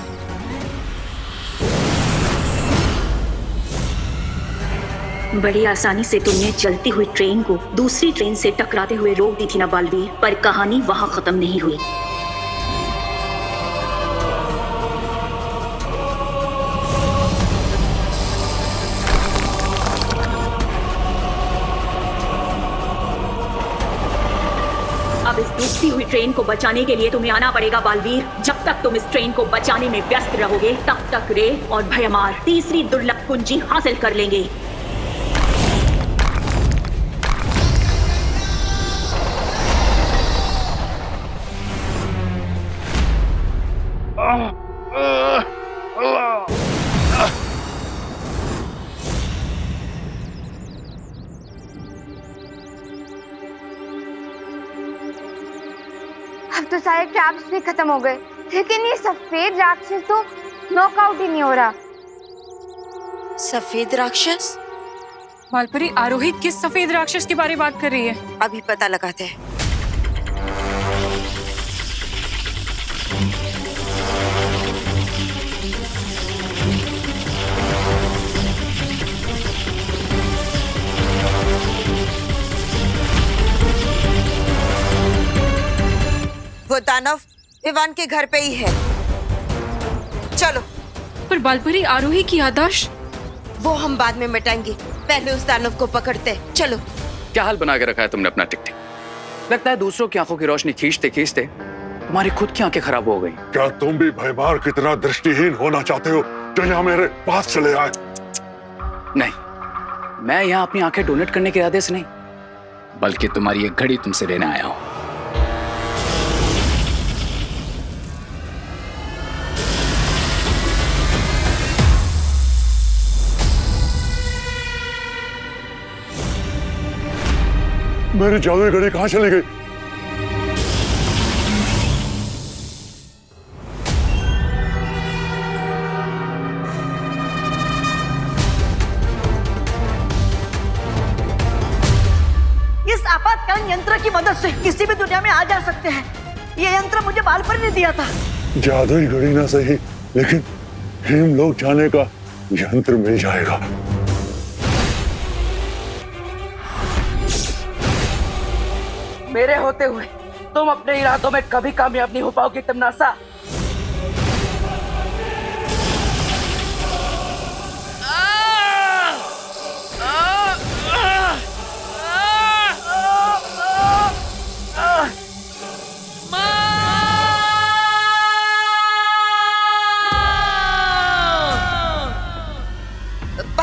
बड़ी आसानी से तुमने चलती हुई ट्रेन को दूसरी ट्रेन से टकराते हुए रोक दी थी ना बालवीर, पर कहानी वहां खत्म नहीं हुई। अब इस डूबती हुई ट्रेन को बचाने के लिए तुम्हें आना पड़ेगा बालवीर। जब तक तुम इस ट्रेन को बचाने में व्यस्त रहोगे तब तक रे और भयमार तीसरी दुर्लभ कुंजी हासिल कर लेंगे। अब तो सारे ट्रैप्स भी खत्म हो गए, लेकिन ये सफेद राक्षस तो नॉकआउट ही नहीं हो रहा। सफेद राक्षस? बालपरी आरोही किस सफेद राक्षस के बारे में बात कर रही है? अभी पता लगाते हैं। वो दानव विवान के घर पे ही है। चलो। पर बालपरी आरोही की याददाश्त? वो हम बाद में मिटाएंगे, पहले उस दानव को पकड़ते। चलो। क्या हाल बना के रखा है तुमने अपना टिक टिक? लगता है दूसरों की आंखों की रोशनी खींचते खींचते तुम्हारी खुद की आंखें खराब हो गई। क्या तुम भी भयमार की तरह दृष्टिहीन होना चाहते हो जो यहाँ मेरे पास चले आए? नहीं, मैं यहाँ अपनी आंखें डोनेट करने के इरादे से नहीं, बल्कि तुम्हारी एक घड़ी तुमसे लेने आया हूँ। मेरी जादुई घड़ी कहाँ चली गई? इस आपातकालीन यंत्र की मदद से किसी भी दुनिया में आ जा सकते हैं। ये यंत्र मुझे बालपरी ने दिया था। जादुई घड़ी ना सही, लेकिन हिम लोग जाने का यंत्र मिल जाएगा। मेरे होते हुए तुम अपने इरादों में कभी कामयाब नहीं हो पाओगे तमनासा।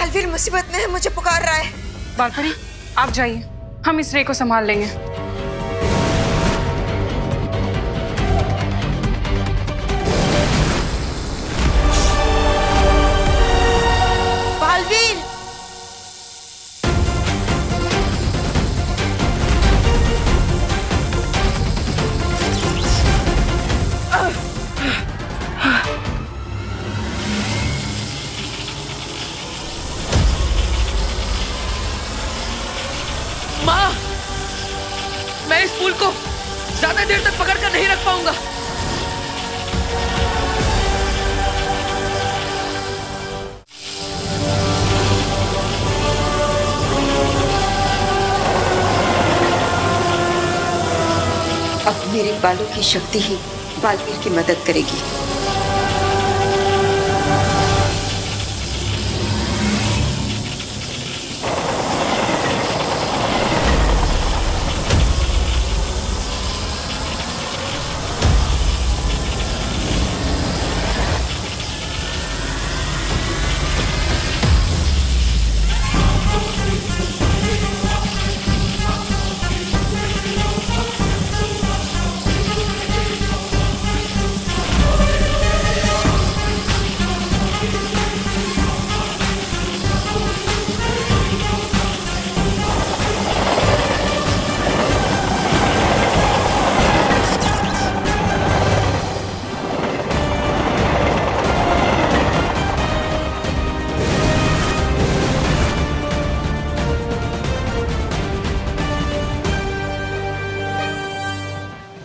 बालवीर मुसीबत में है, मुझे पुकार रहा है। बालपरी आप जाइए, हम इस रे को संभाल लेंगे। बालवीर! माँ, मैं इस फूल को ज्यादा देर तक पकड़ कर नहीं रख पाऊंगा। अब मेरे बालों की शक्ति ही बालवीर की मदद करेगी।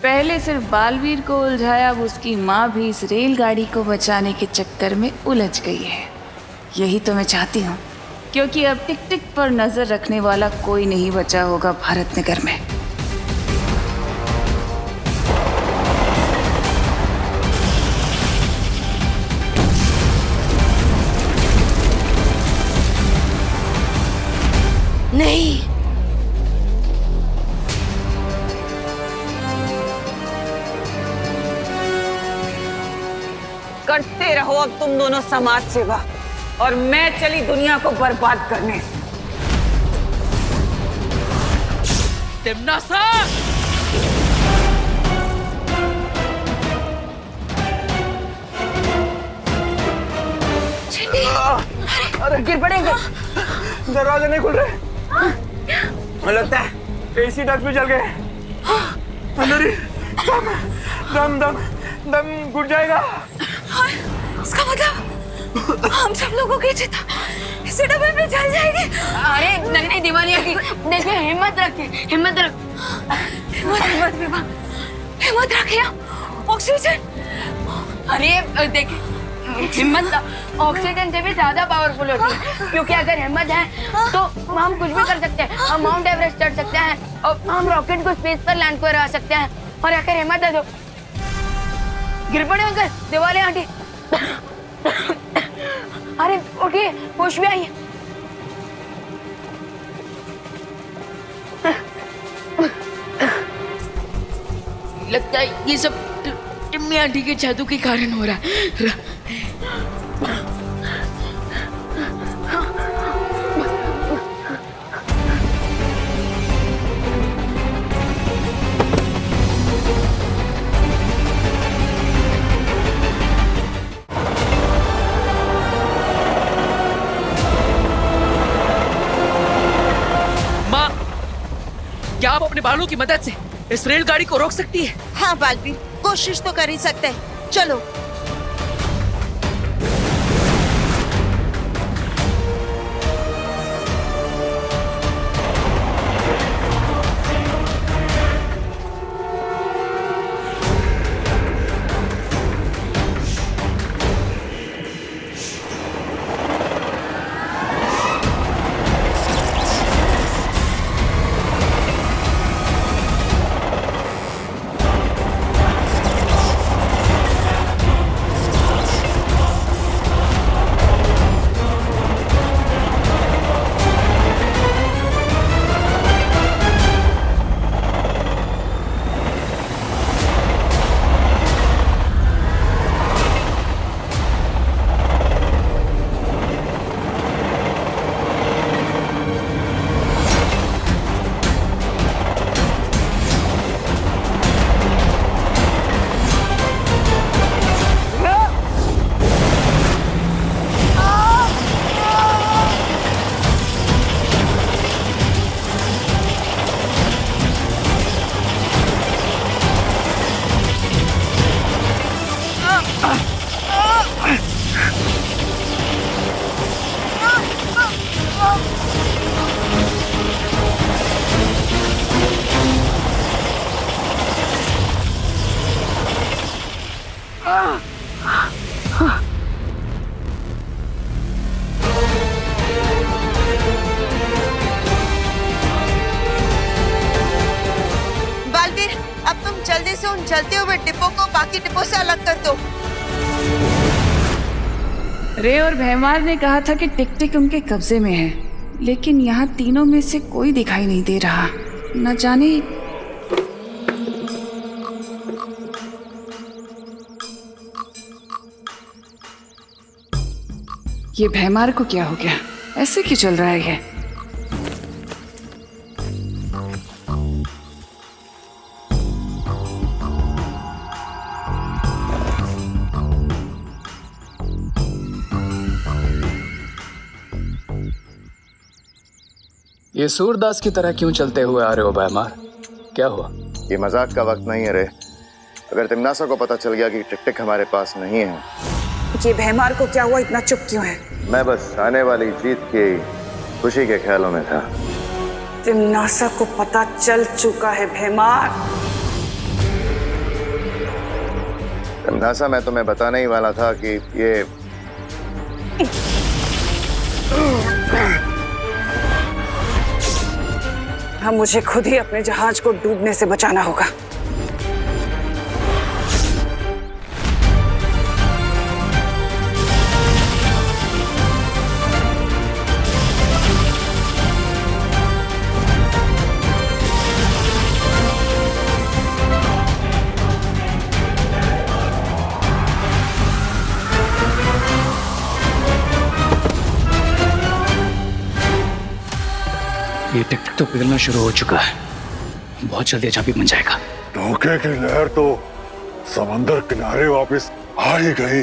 पहले सिर्फ बालवीर को उलझाया, अब उसकी माँ भी इस रेलगाड़ी को बचाने के चक्कर में उलझ गई है। यही तो मैं चाहती हूँ, क्योंकि अब टिक टिक पर नजर रखने वाला कोई नहीं बचा होगा भारत नगर में। नहीं, करते रहो अब तुम दोनों समाज सेवा, और मैं चली दुनिया को बर्बाद करने। तिम्नासा! अरे गिर पड़ेंगे। दरवाजे नहीं खुल रहे। मुझे लगता है एसी डक्ट भी जल गए। अंदर ही दम दम दम घुट जाएगा। इसका मतलब हम सब लोगों की चिता इसी डब्बे में जल जाएगी। अरे नहीं दिवालिया की, देखिए हिम्मत रखिए, हिम्मत रख, हिम्मत विवाह, हिम्मत रखिए। ऑक्सीजन, अरे देखिए हिम्मत ऑक्सीजन से भी ज्यादा पावरफुल होती है, क्योंकि अगर हिम्मत है तो हम कुछ भी कर सकते हैं। हम माउंट एवरेस्ट चढ़ सकते हैं और हम रॉकेट को स्पेस पर लैंड करा सकते हैं। और अगर हिम्मत है तो गिर पड़े अंकल, दिवाली आंटी। अरे उठिए, होश में आइए। लगता है ये सब टिम्मी आंटी के जादू के कारण हो रहा है। माँ, क्या आप अपने बालों की मदद से इस रेलगाड़ी को रोक सकती है? हाँ बालवीर, कोशिश तो कर ही सकते हैं। चलो। चलते हुए डिब्बों को बाकी डिब्बों से अलग कर दो। रे और भैमार ने कहा था कि टिक टिक उनके कब्जे में है, लेकिन यहाँ तीनों में से कोई दिखाई नहीं दे रहा। न जाने ये भैमार को क्या हो गया, ऐसे क्यों चल रहा है ये? ये सूरदास की तरह क्यों चलते हुए आ रहे हो भैमार? क्या हुआ? ये मजाक का वक्त नहीं है रे। अगर तिमनासा को पता चल गया कि टिक टिक हमारे पास नहीं है। ये भैमार को क्या हुआ, इतना चुप क्यों है? मैं बस आने वाली जीत की खुशी के ख्यालों में था। तिमनासा को पता चल चुका है भैमार। तिमनासा, मैं तुम्हें बताने ही वाला था कि ये हम मुझे खुद ही अपने जहाज को डूबने से बचाना होगा। ये टिक टिक तो पिघलना शुरू हो चुका है, बहुत जल्दी अच्छा भी बन जाएगा। धोखे की लहर तो समंदर किनारे वापस आ ही गई।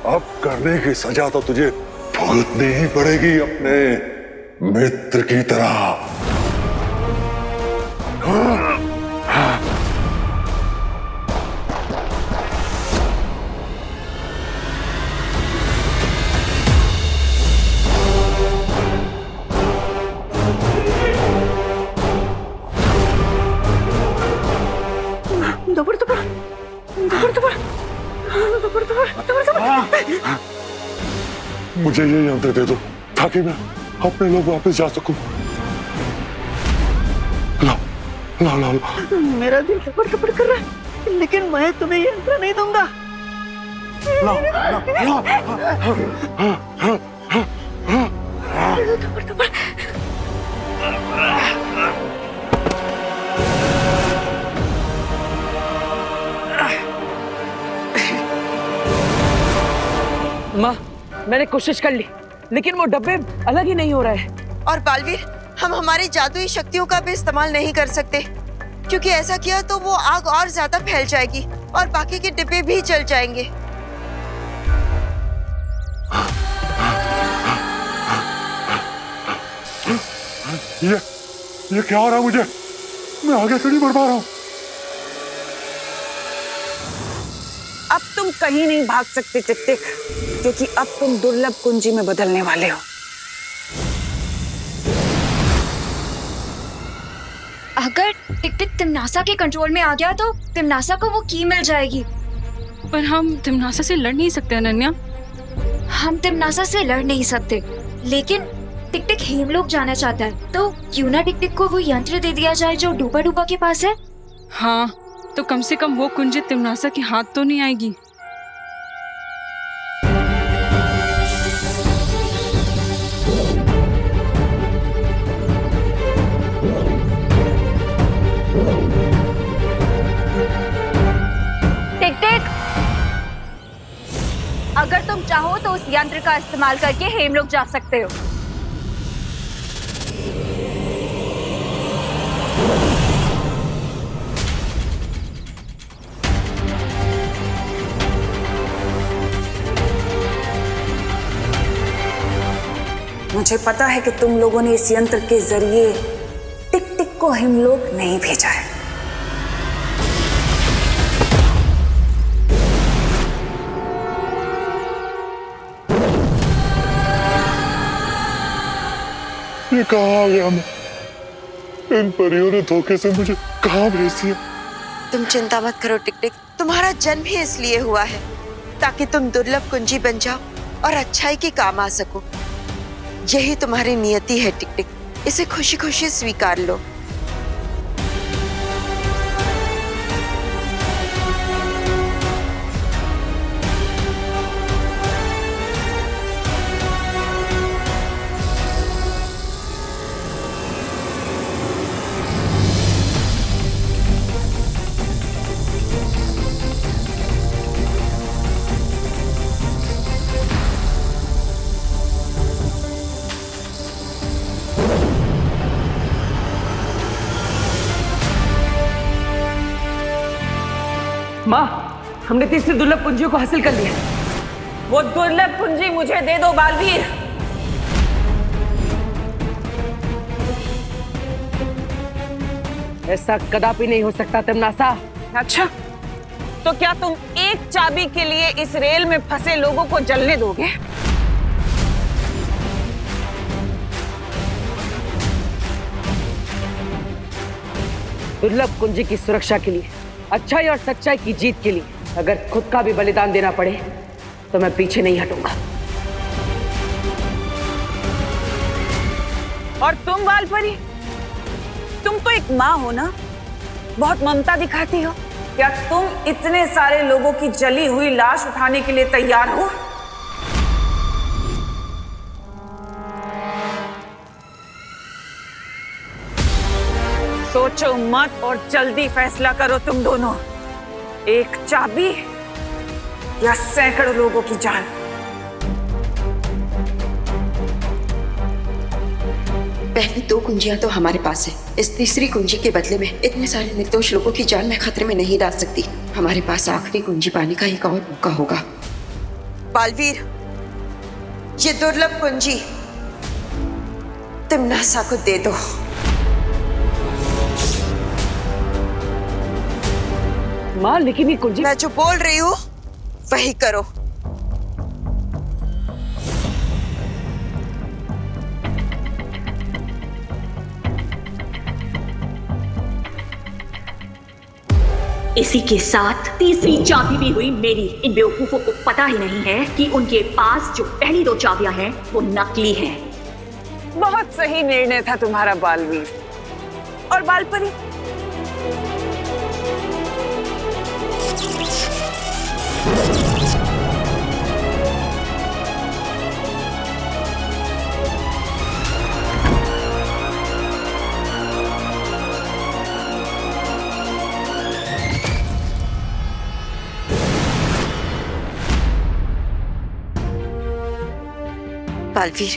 अब करने की सजा तो तुझे भुगतनी ही पड़ेगी अपने मित्र की तरह। मुझे ये यंत्र दे दो ताकि मैं अपने लोग वापस जा सकूं। ला, ला, ला, ला। मेरा दिल टपड़ टपड़ कर रहा है, लेकिन मैं तुम्हें ये यंत्र नहीं दूंगा। माँ, मैंने कोशिश कर ली, लेकिन वो डब्बे अलग ही नहीं हो रहे हैं। और बालवीर, हम हमारी जादुई शक्तियों का भी इस्तेमाल नहीं कर सकते, क्योंकि ऐसा किया तो वो आग और ज्यादा फैल जाएगी और बाकी के डिब्बे भी जल जाएंगे। ये क्या हो रहा है मुझे? मैं आगे क्यों नहीं बढ़ पा रहा हूँ? अब तुम कहीं नहीं भाग सकते टिक टिक, क्योंकि अब तुम दुर्लभ कुंजी में बदलने वाले हो। अगर टिक टिक तिमनासा के कंट्रोल में आ गया तो तिमनासा को वो की मिल जाएगी। पर हम तिमनासा से लड़ नहीं सकते अनन्या। हम तिमनासा से लड़ नहीं सकते, लेकिन टिक टिक हेमलोक जाना चाहता है, तो क्यों ना टिक टिक को वो यंत्र दे दिया जाए जो डूबा डूबा के पास है। हाँ, तो कम से कम वो कुंजी तिमनासा के हाथ तो नहीं आएगी। टिक टिक, अगर तुम चाहो तो उस यंत्र का इस्तेमाल करके हेमलोक जा सकते हो। मुझे पता है कि तुम लोगों ने इस यंत्र के जरिए टिक टिक को हेमलोक नहीं भेजा है। ये कहाँ आ गया मैं? इन परियों ने धोखे से मुझे कहाँ भेज दिया? तुम चिंता मत करो टिक टिक, तुम्हारा जन्म ही इसलिए हुआ है ताकि तुम दुर्लभ कुंजी बन जाओ और अच्छाई के काम आ सको। यही तुम्हारी नियति है टिक टिक, इसे खुशी खुशी स्वीकार लो। माँ, हमने तीसरी दुर्लभ कुंजियों को हासिल कर लिया। वो दुर्लभ कुंजी मुझे दे दो बालवीर। ऐसा कदापि नहीं हो सकता तिमनासा। अच्छा, तो क्या तुम एक चाबी के लिए इस रेल में फंसे लोगों को जलने दोगे? दुर्लभ कुंजी की सुरक्षा के लिए, अच्छाई और सच्चाई की जीत के लिए अगर खुद का भी बलिदान देना पड़े तो मैं पीछे नहीं हटूंगा। और तुम बालपरी, तुम तो एक माँ हो ना, बहुत ममता दिखाती हो। क्या तुम इतने सारे लोगों की जली हुई लाश उठाने के लिए तैयार हो? सोचो मत और जल्दी फैसला करो तुम दोनों। एक चाबी या सैकड़ों लोगों की जान। पहली 2 कुंजियां तो हमारे पास है। इस तीसरी कुंजी के बदले में इतने सारे निर्दोष लोगों की जान मैं खतरे में नहीं डाल सकती। हमारे पास आखिरी कुंजी पाने का एक और मौका होगा। बालवीर, ये दुर्लभ कुंजी तिमनासा को दे दो। माँ, लेकिन ये कुंजी, मैं जो बोल रही हूँ वही करो। इसी के साथ तीसरी चाबी भी हुई मेरी। इन बेवकूफों को पता ही नहीं है कि उनके पास जो पहली 2 चाबियां हैं वो नकली हैं। बहुत सही निर्णय था तुम्हारा बालवीर। और बालपरी, बालवीर,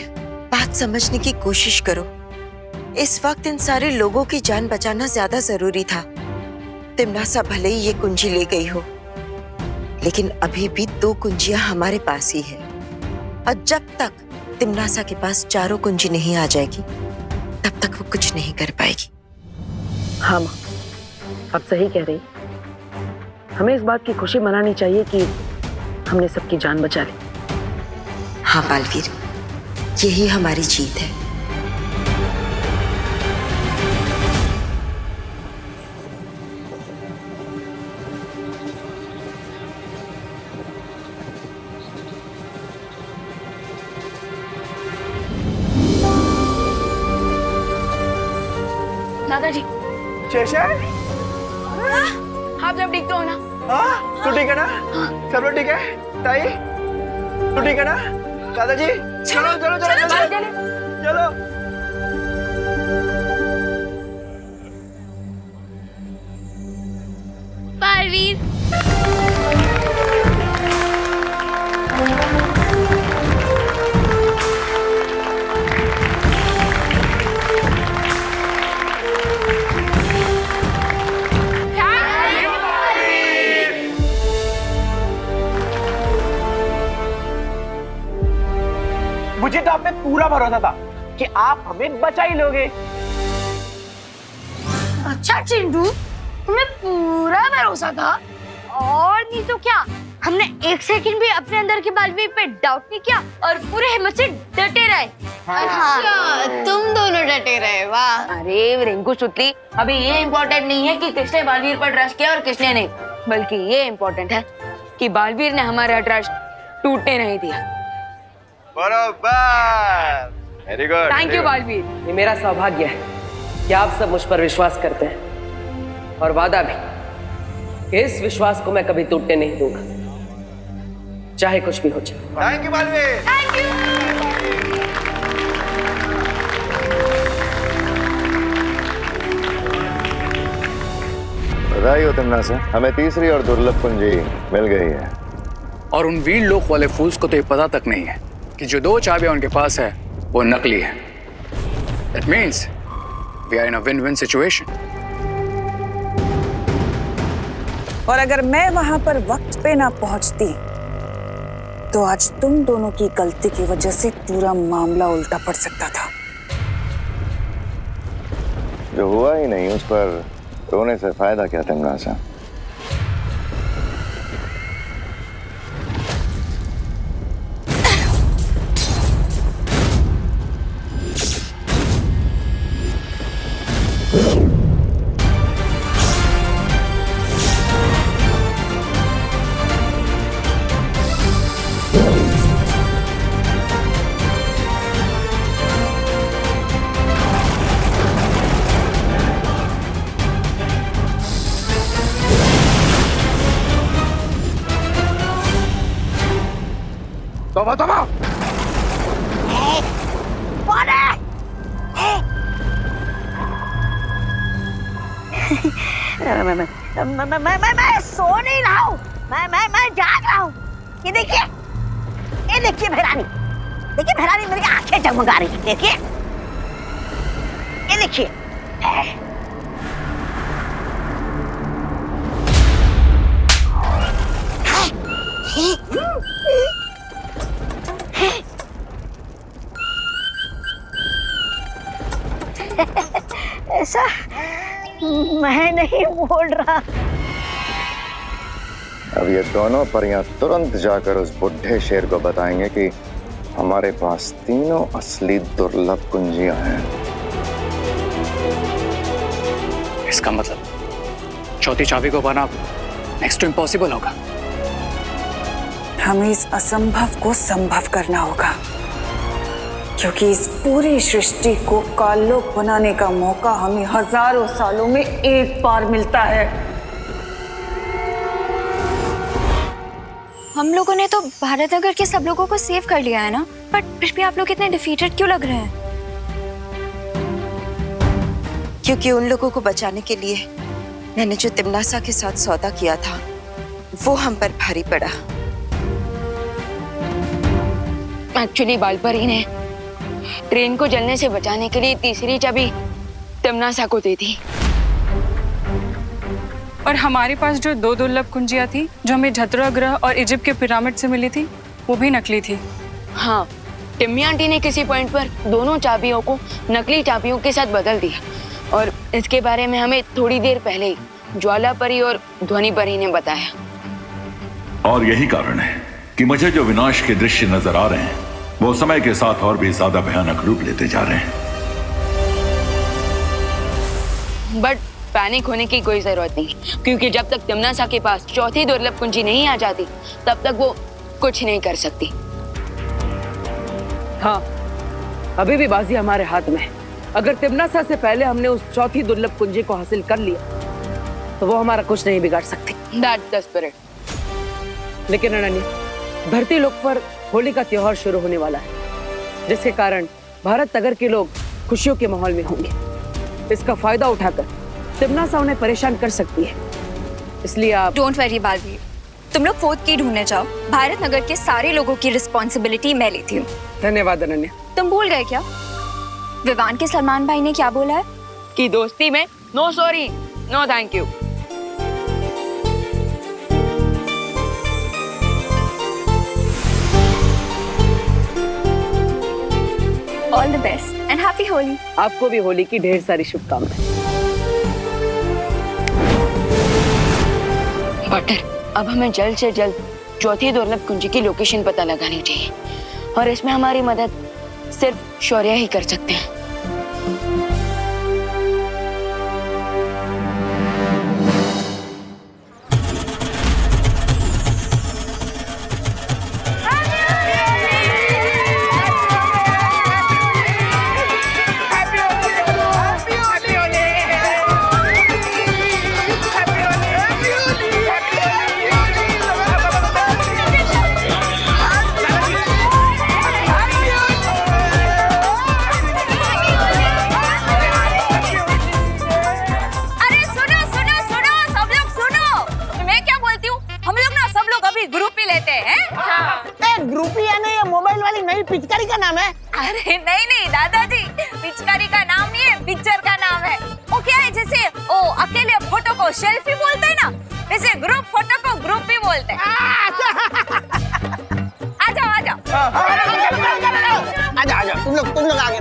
बात समझने की कोशिश करो। इस वक्त इन सारे लोगों की जान बचाना ज्यादा जरूरी था। तिमनासा भले ही ये कुंजी ले गई हो, लेकिन अभी भी 2 कुंजियां हमारे पास ही है। और जब तक तिमनासा के पास चारों कुंजी नहीं आ जाएगी, तब तक वो कुछ नहीं कर पाएगी। हाँ माँ, आप सही कह रही। हमें इस बात की खुशी मनानी चाहिए कि हमने सबकी जान बचा ली। हाँ बालवीर, यही हमारी जीत है। दादाजी। शेषन, आप सब ठीक तो हो ना? हाँ, तू ठीक है ना? सब लोग ठीक है? ताई, तू ठीक है ना? दादाजी, चलो चलो चलो चलो चलो। बालवीर, मुझे तो आप पे पूरा भरोसा था कि आप हमें बचा ही लोगे। अच्छा चिंटू, तुम्हें पूरा भरोसा था? और नहीं तो क्या, हमने 1 सेकंड भी अपने अंदर के बालवीर पे डाउट नहीं किया और पूरे हिम्मत से डटे रहे। अच्छा, तुम दोनों डटे रहे, वाह। अरे रिंकू सुतली, अभी ये इम्पोर्टेंट नहीं है कि किसने बालवीर पर ट्रस्ट किया और किसने नहीं, बल्कि ये इम्पोर्टेंट है कि बालवीर ने हमारा ट्रस्ट टूटने नहीं दिया। बरोबर, very good. Thank you Baalveer. ये मेरा सौभाग्य है कि आप सब मुझ पर विश्वास करते हैं, और वादा भी कि इस विश्वास को मैं कभी टूटने नहीं दूंगा, चाहे कुछ भी हो जाए। Thank you Baalveer. Thank you. बधाई हो तिमनासा, हमें तीसरी और दुर्लभ कुंजी मिल गई है। और उन वीर लोक वाले फूल्स को तो ये पता तक नहीं है कि जो 2 चाबियां उनके पास है वो नकली है। That means we are in a win-win situation. और अगर मैं वहां पर वक्त पे ना पहुंचती तो आज तुम दोनों की गलती की वजह से पूरा मामला उल्टा पड़ सकता था। जो हुआ ही नहीं उस पर रोने से फायदा क्या तिमनासा? तोबा तोबा! मैं सो नहीं रहा हूँ, मैं जाग रहा हूँ। ये देखिए भैरानी, मेरी आंखें जगमगा रही है। देखिए, ये देखिए। ऐसा मैं नहीं बोल रहा। अब ये दोनों परियां तुरंत जाकर उस बुढ़े शेर को बताएंगे कि हमारे पास तीनों असली दुर्लभ कुंजियां हैं। इसका मतलब चौथी चाबी को पाना नेक्स्ट टू इम्पॉसिबल होगा। हमें इस असंभव को संभव करना होगा, क्योंकि इस पूरी सृष्टि को काललोक बनाने का मौका हमें हजारों सालों में एक बार मिलता है। हम लोगों ने तो भारत नगर के सब लोगों को सेव कर लिया है ना, बट फिर भी आप लोग इतने डिफीटेड क्यों लग रहे हैं? क्योंकि उन लोगों को बचाने के लिए मैंने जो तिमनासा के साथ सौदा किया था वो हम पर भारी पड़ा। एक्चुअली बालपरी ने ट्रेन को जलने से बचाने के लिए तीसरी चाबी तिमनासा को दी थी। और हमारे पास जो 2 दुर्लभ कुंजियां थी जो हमें झतरा ग्रह और इजिप्ट के पिरामिड से मिली थी, वो भी नकली थी। हाँ, टिम्मी आंटी ने किसी पॉइंट पर दोनों चाबियों को नकली चाबियों के साथ बदल दिया, और इसके बारे में हमें थोड़ी देर पहले ही ज्वाला परी और ध्वनि परी ने बताया। और यही कारण है कि मुझे जो विनाश के दृश्य नजर आ रहे हैं वो समय के साथ और भी ज्यादा भयानक रूप लेते जा रहे हैं। बट पैनिक होने की कोई जरूरत नहीं, क्योंकि जब तक तिमनासा के पास चौथी दुर्लभ कुंजी नहीं आ जाती तब तक वो कुछ नहीं कर सकती। हाँ, अभी भी बाजी हमारे हाथ में है। अगर तिमनासा से पहले हमने उस चौथी दुर्लभ कुंजी को हासिल कर लिया तो वो हमारा कुछ नहीं बिगाड़ सकती। That's the spirit. लेकिन अनन्या, धरती लोक पर होली का त्योहार शुरू होने वाला है, जिसके कारण भारत नगर के लोग खुशियों के माहौल में होंगे। इसका फायदा उठाकर तिमनासा उन्हें परेशान कर सकती है, इसलिए आप डोंट वरी बालवीर, तुम लोग 4th की ढूंढने जाओ। भारत नगर के सारे लोगों की रिस्पॉन्सिबिलिटी मैं लेती हूँ। धन्यवाद अनन्या। तुम भूल गए क्या विवान के सलमान भाई ने क्या बोला है? कि दोस्ती में no sorry no thank you. All the best and happy Holi. आपको भी होली की ढेर सारी शुभकामनाएं। बटर, अब हमें जल्द से जल्द चौथी दुर्लभ कुंजी की लोकेशन पता लगानी चाहिए, और इसमें हमारी मदद सिर्फ शौर्य ही कर सकते हैं। पिचकारी का नाम है? अरे नहीं दादाजी, पिचकारी का नाम नहीं है, पिक्चर का नाम है। वो क्या है, जैसे ओ अकेले फोटो को सेल्फी बोलते हैं ना, इसे ग्रुप फोटो को ग्रुप भी बोलते हैं। आ जाओ आ जाओ। आजा तुम लोग आगे।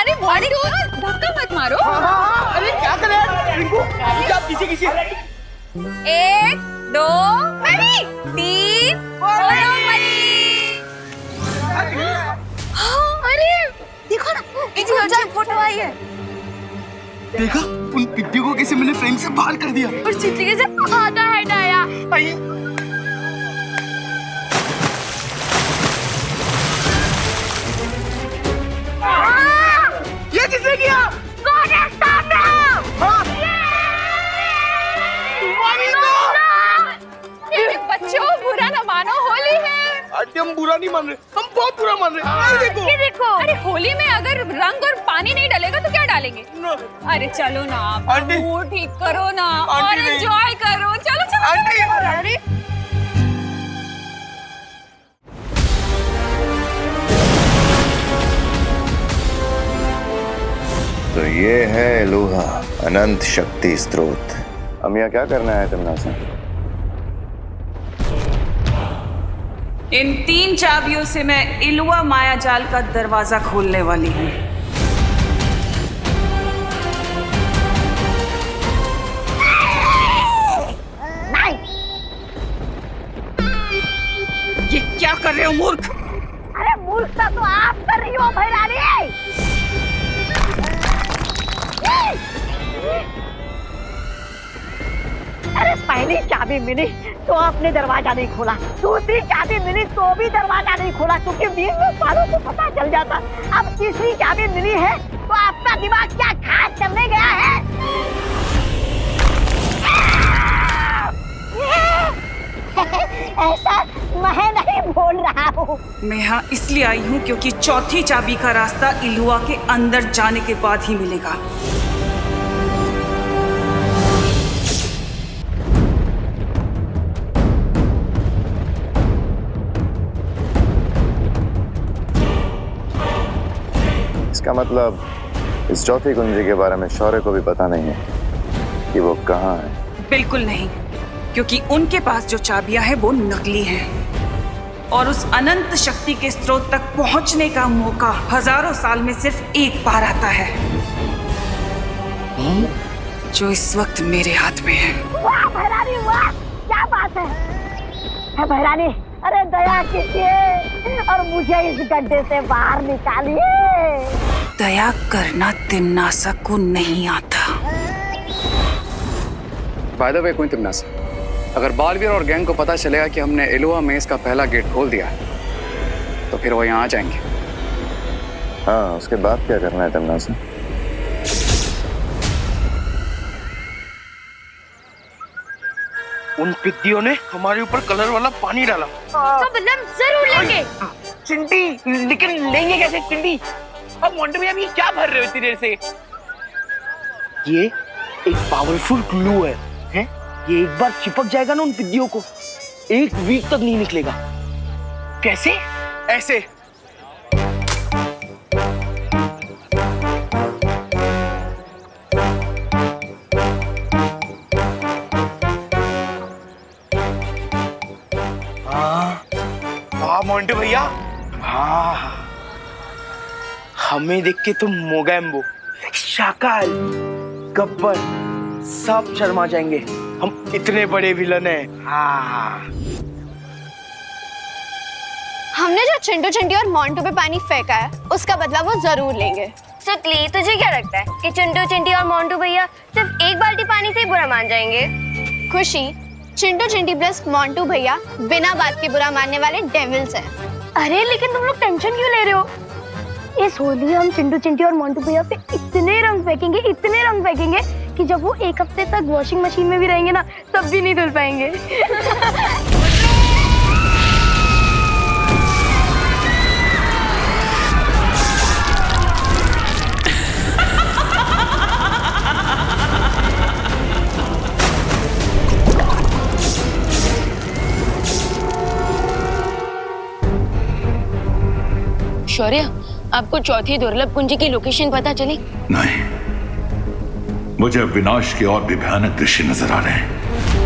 अरे बॉडी धक्का मत मारो। अरे क्या कर रहे हैं रिंकू? क्या किसी 1 2 3 अरे देखो ना, इजी हो जाए, फोटो आई है। देखा उन पिद्दियों को कैसे मैंने फ्रेम से बाहर कर दिया और चिट्ठी कैसे आधा हटाया। ये किसने किया? बच्चों बुरा ना मानो, होली है। आंटी हम बुरा नहीं मान रहे, हम बहुत बुरा मान रहे। ये देखो। अरे होली में अगर रंग और पानी नहीं डालेगा तो क्या डालेंगे? अरे चलो ना, मूड ठीक करो ना और एंजॉय करो। चलो चलो। अरे तो ये है एलोहा, अनंत शक्ति स्रोत। हम यहाँ क्या करना है तिमनासा? इन 3 चाबियों से मैं इलुआ माया जाल का दरवाजा खोलने वाली हूँ। नहीं। ये क्या कर रहे हो मूर्ख? अरे मूर्खता तो आप कर रही हो भैरानी। अरे पहली चाबी मिली तो आपने दरवाजा नहीं खोला, दूसरी चाबी मिली तो भी दरवाजा नहीं खोला, क्योंकि 20 सालों को पता चल जाता। अब तीसरी चाबी मिली है तो आपका दिमाग क्या खास करने गया है? ऐसा मैं नहीं बोल रहा हूँ। मैं यहाँ इसलिए आई हूँ क्योंकि चौथी चाबी का रास्ता इलुआ के अंदर जाने के बाद ही मिलेगा। इसका मतलब इस चौथी कुंजी के बारे में शौर्य को भी पता नहीं है कि वो कहाँ है। बिल्कुल नहीं, क्योंकि उनके पास जो चाबियां हैं वो नकली हैं और उस अनंत शक्ति के स्रोत तक पहुंचने का मौका हजारों साल में सिर्फ एक बार आता है, जो इस वक्त मेरे हाथ में है। वाह भैरानी वाह, क्या बात है भैरानी। अरे दया कीजिए और मुझे इस गड्ढे से बाहर निकालिए। दया करना तिमनासा को नहीं आता। बाय द वे कोई तिमनासा, अगर बालवीर और गैंग को पता चलेगा कि हमने एलोहा मेज का पहला गेट खोल दिया तो फिर वो यहाँ आ जाएंगे। हाँ, उसके बाद क्या करना है तिमनासा? उन पिद्दियों ने हमारे ऊपर कलर वाला पानी डाला। तो बदला हम जरूर लेंगे। चिंटी, लेकिन लेंगे कैसे चिंटी? अब मोंटे भैया भी क्या भर रहे हो इतनी देर से? ये एक पावरफुल ग्लू है, हैं? ये एक बार चिपक जाएगा ना उन पिद्दियों को, 1 वीक तक नहीं निकलेगा। कैसे? ऐसे। हाँ मोंटे भैया, हाँ हमें देख के तो मोगैम्बो, शाकाल, गब्बर सब शर्मा जाएंगे। हम इतने बड़े विलन हैं। हाँ। हमने जो चिंटू चिंटी और मोंटू पे पानी फेंका है उसका बदला वो जरूर लेंगे। सुतली, तुझे क्या लगता है कि चिंटू चिंटी और मोंटू भैया सिर्फ एक बाल्टी पानी से ही बुरा मान जाएंगे? खुशी, चिंटू चिंटी प्लस मोंटू भैया बिना बात के बुरा मानने वाले डेविल्स हैं। अरे लेकिन तुम लोग टेंशन क्यों ले रहे हो? इस होली हम चिंटू चिंटी और मोंटू भैया पे इतने रंग फेंकेंगे कि जब वो 1 हफ्ते तक वॉशिंग मशीन में भी रहेंगे ना तब भी नहीं धुल पाएंगे। शौर्य, आपको चौथी दुर्लभ कुंजी की लोकेशन पता चली? नहीं, मुझे अब विनाश के और भी भयानक दृश्य नजर आ रहे हैं।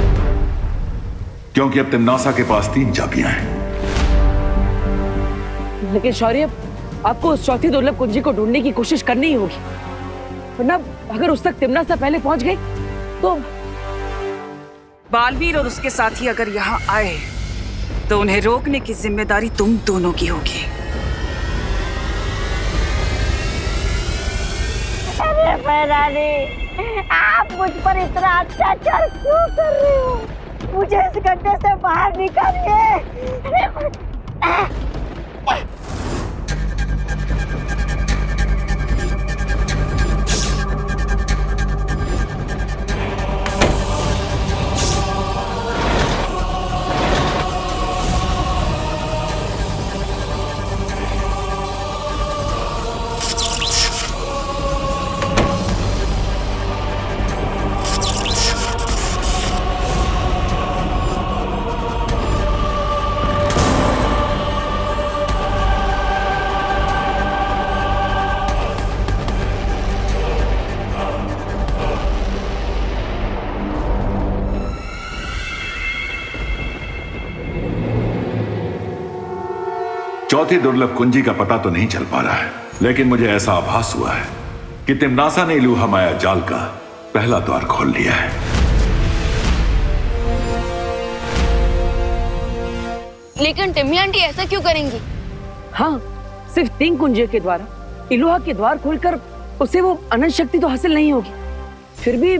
क्योंकि अब तिमनासा के पास 3 चाबियां हैं। लेकिन शौर्य, आपको उस चौथी दुर्लभ कुंजी को ढूंढने की कोशिश करनी ही होगी, वरना अगर उस तक तिमनासा पहले पहुंच गई तो बालवीर और उसके साथी अगर यहाँ आए तो उन्हें रोकने की जिम्मेदारी तुम दोनों की होगी। अरे फैरानी, आप मुझ पर इतना अत्याचार क्यों कर रहे हो? मुझे इस गड्ढे से बाहर निकालिए। चौथी दुर्लभ कुंजी का पता तो नहीं चल पा रहा है, लेकिन मुझे ऐसा आभास हुआ है कि तिमनासा ने इलूहा माया जाल का पहला द्वार खोल लिया है। लेकिन टिम्मी आंटी ऐसा क्यों करेंगी? हाँ, सिर्फ 3 कुंजियों के द्वारा इलूहा के द्वार खोलकर उसे वो अनंत शक्ति तो हासिल नहीं होगी, फिर भी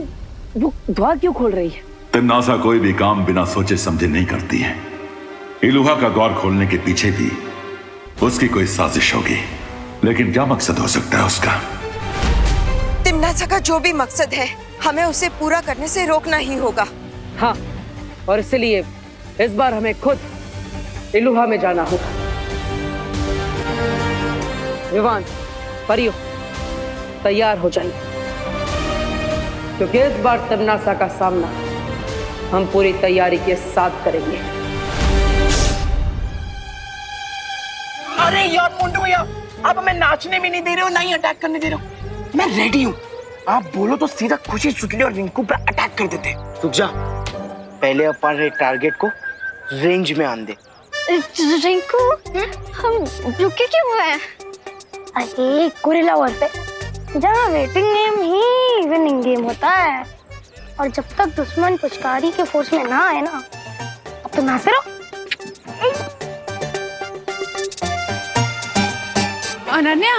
वो द्वार क्यों खोल रही है? तिमनासा कोई भी काम बिना सोचे समझे नहीं करती है। इलूहा का द्वार खोलने के पीछे भी उसकी कोई साजिश होगी, लेकिन क्या मकसद हो सकता है उसका? तिमनासा का जो भी मकसद है, हमें उसे पूरा करने से रोकना ही होगा। हाँ, और इसलिए इस बार हमें खुद इलूहा में जाना होगा। विवान, परियो, तैयार हो जाइए, क्योंकि इस बार तिमनासा का सामना हम पूरी तैयारी के साथ करेंगे। अरे यार मोंटू भैया, आप हमें नाचने भी नहीं दे रहे हो, ना ही अटैक करने दे रहे हो। मैं रेडी हूँ, आप बोलो तो सीधा खुशी सुतली और रिंकू पर अटैक कर देते। रुक जा, पहले अपन टारगेट को रेंज में आन दे। रिंकू, हम रुके क्यों हुए हैं? अरे गोरिल्ला वॉर पे जहाँ वेटिंग गेम ही विनिंग गेम होता है, और जब तक दुश्मन पुचकारी के फोर्स में ना आए ना, अब तो नाचते रहो। अनन्या,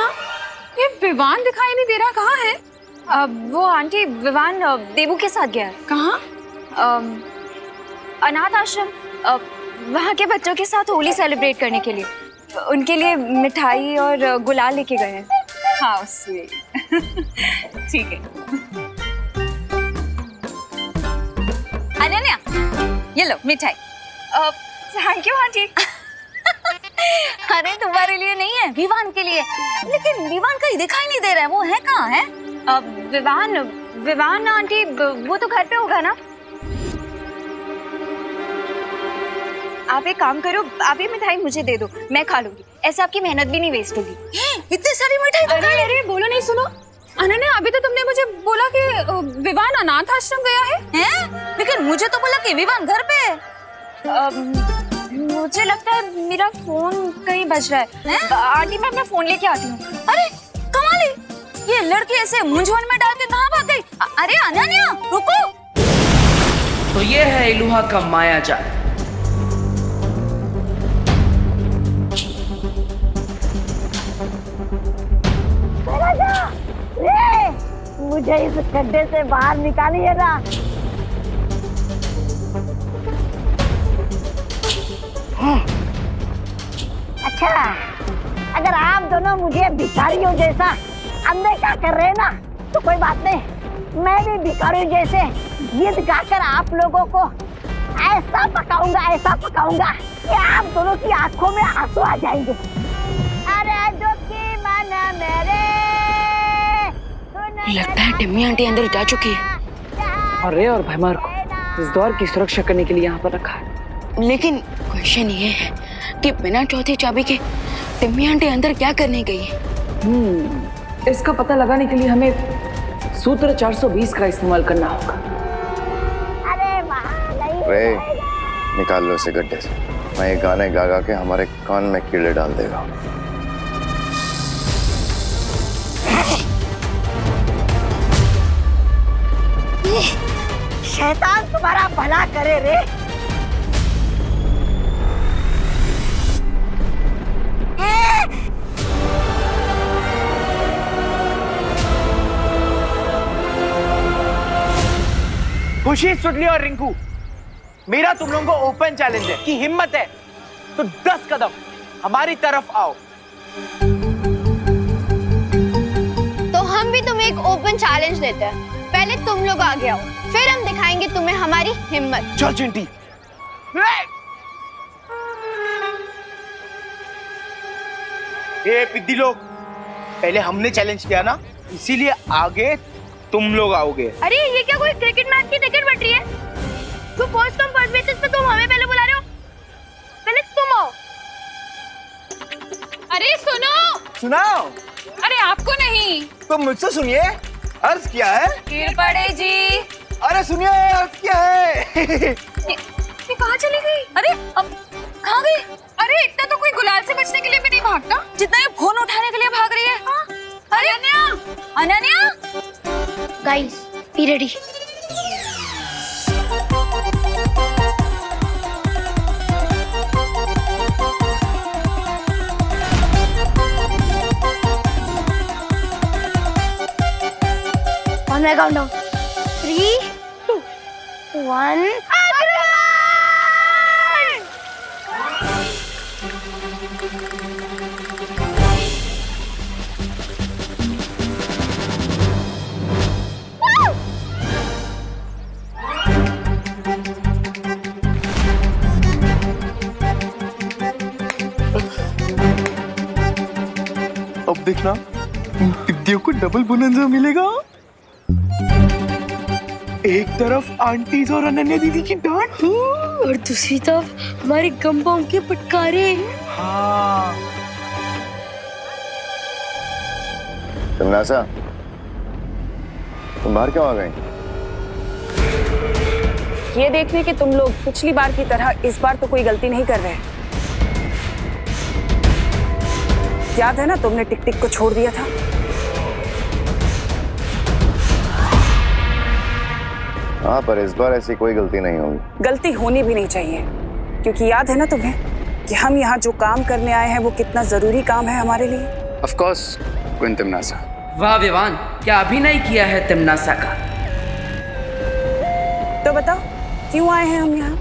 ये विवान दिखाई नहीं दे रहा, कहाँ है? वो आंटी, विवान देबू के साथ गया है। कहाँ? अनाथ आश्रम, वहाँ के बच्चों के साथ होली सेलिब्रेट करने के लिए। उनके लिए मिठाई और गुलाल लेके गए हैं। हाँ, ठीक है। अनन्या, ये लो मिठाई। Thank you aunty. अरे तुम्हारे लिए नहीं है, विवान के लिए। लेकिन विवान कहीं दिखाई नहीं दे रहा है, वो है कहाँ है? विवान आंटी, वो तो घर पे होगा ना। आप एक काम करो, आप ये मिठाई मुझे दे दो, मैं खा लूंगी, ऐसे आपकी मेहनत भी नहीं वेस्ट होगी। इतनी सारी मिठाई? अरे बोलो नहीं, सुनो अनन्या, अभी तो तुमने मुझे बोला कि विवान अनाथ आश्रम गया है? लेकिन मुझे तो बोला कि विवान घर पे है। मुझे लगता है मेरा फोन कहीं बज रहा है। आंटी, मैं अपना फोन लेके आती हूँ। अरे कमाली, ये लड़की ऐसे मूंझवण में डाल के कहाँ भाग गई? अरे अनन्या, रुको। तो ये है इलूहा का माया जाल। मुझे इस गड्ढे से बाहर निकालिए ना। अच्छा, अगर आप दोनों मुझे भिखारियों जैसा अनदेखा कर रहे हैं ना, तो कोई बात नहीं, मैं भी भिखारियों जैसे गीत गाकर आप लोगों को ऐसा पकाऊंगा कि आप दोनों की आंखों में आंसू आ जाएंगे। अरे दुखी मन मेरे, लगता है टिम्मी आंटी अंदर जा चुकी है और रे और भैमार को इस द्वार की सुरक्षा करने के लिए यहाँ पर रखा है। लेकिन क्वेश्चन ये है कि बिना चौथी चाबी के टिम्मी आंटी अंदर क्या करने गई है? इसका पता लगाने के लिए हमें सूत्र 420 का इस्तेमाल करना होगा। रे, निकाल लो इसे गड्ढे से। मैं ये गाने गा गा के हमारे कान में कीड़े डाल देगा। शैतान तुम्हारा भला करे रे। खुशी, सुडली और रिंकू, मेरा तुम लोगों को ओपन चैलेंज है कि हिम्मत है तो 10 कदम हमारी तरफ आओ। तो हम भी तुम्हें एक ओपन चैलेंज देते हैं। पहले तुम लोग आगे आओ, फिर हम दिखाएंगे तुम्हें हमारी हिम्मत। चल चिंटी। ये पिद्दी लोग, पहले हमने चैलेंज किया ना, इसीलिए आगे तुम लोग आओगे। अरे ये क्या कोई क्रिकेट मैच की टिकट बट रही है? तो फर्स्ट कम फर्स्ट बेसिस पे तुम हमें पहले बुला रहे हो, पहले तुम आओ। अरे सुनो। सुनाओ। अरे आपको नहीं तो मुझसे सुनिए। अर्ज क्या है? गिर पड़े जी। अरे सुनिए, अर्ज क्या है? ये कहाँ चली गई? अरे अब कहाँ गई? अरे इतना तो कोई गुलाल से बचने के लिए भी नहीं भागता जितना ये फोन उठाने के लिए भाग रही है। हाँ? अरे Ananya, Ananya. Guys, be ready. On my countdown. 3, 2, 1. अब देखना, इन पिद्दियों को डबल बोनंजा मिलेगा। एक तरफ आंटीज और अनन्या दीदी की डांट और दूसरी तरफ हमारे गंबाओं के फटकारे। हाँ। तमन्नासा, तुम बाहर क्यों आ गई? ये देखने कि तुम लोग पिछली बार की तरह इस बार तो कोई गलती नहीं कर रहे। याद है ना, तुमने टिक टिक को छोड़ दिया था। हाँ, पर इस बार ऐसी कोई गलती नहीं होगी। गलती होनी भी नहीं चाहिए, क्योंकि याद है ना तुम्हें कि हम यहाँ जो काम करने आए हैं वो कितना जरूरी काम है हमारे लिए। Of course queen तिमनासा। वाह विवान, क्या अभिनय किया है तिमनासा का। तो बताओ क्यों आए हैं हम यहाँ?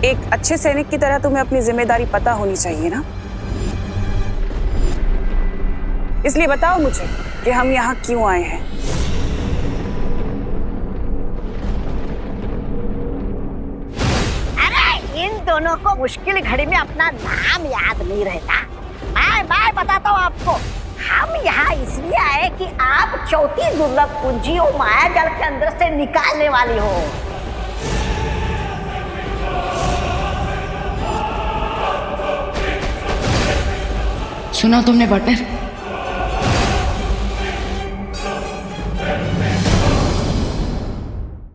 एक अच्छे सैनिक की तरह तुम्हें अपनी जिम्मेदारी पता होनी चाहिए ना। इसलिए बताओ मुझे कि हम यहाँ क्यों आए हैं। अरे इन दोनों को मुश्किल घड़ी में अपना नाम याद नहीं रहता। मैं बताता हूँ आपको, हम यहाँ इसलिए आए कि आप चौथी दुर्लभ कुंजी और माया जाल के अंदर से निकालने वाली हो। सुना तुमने पार्टनर?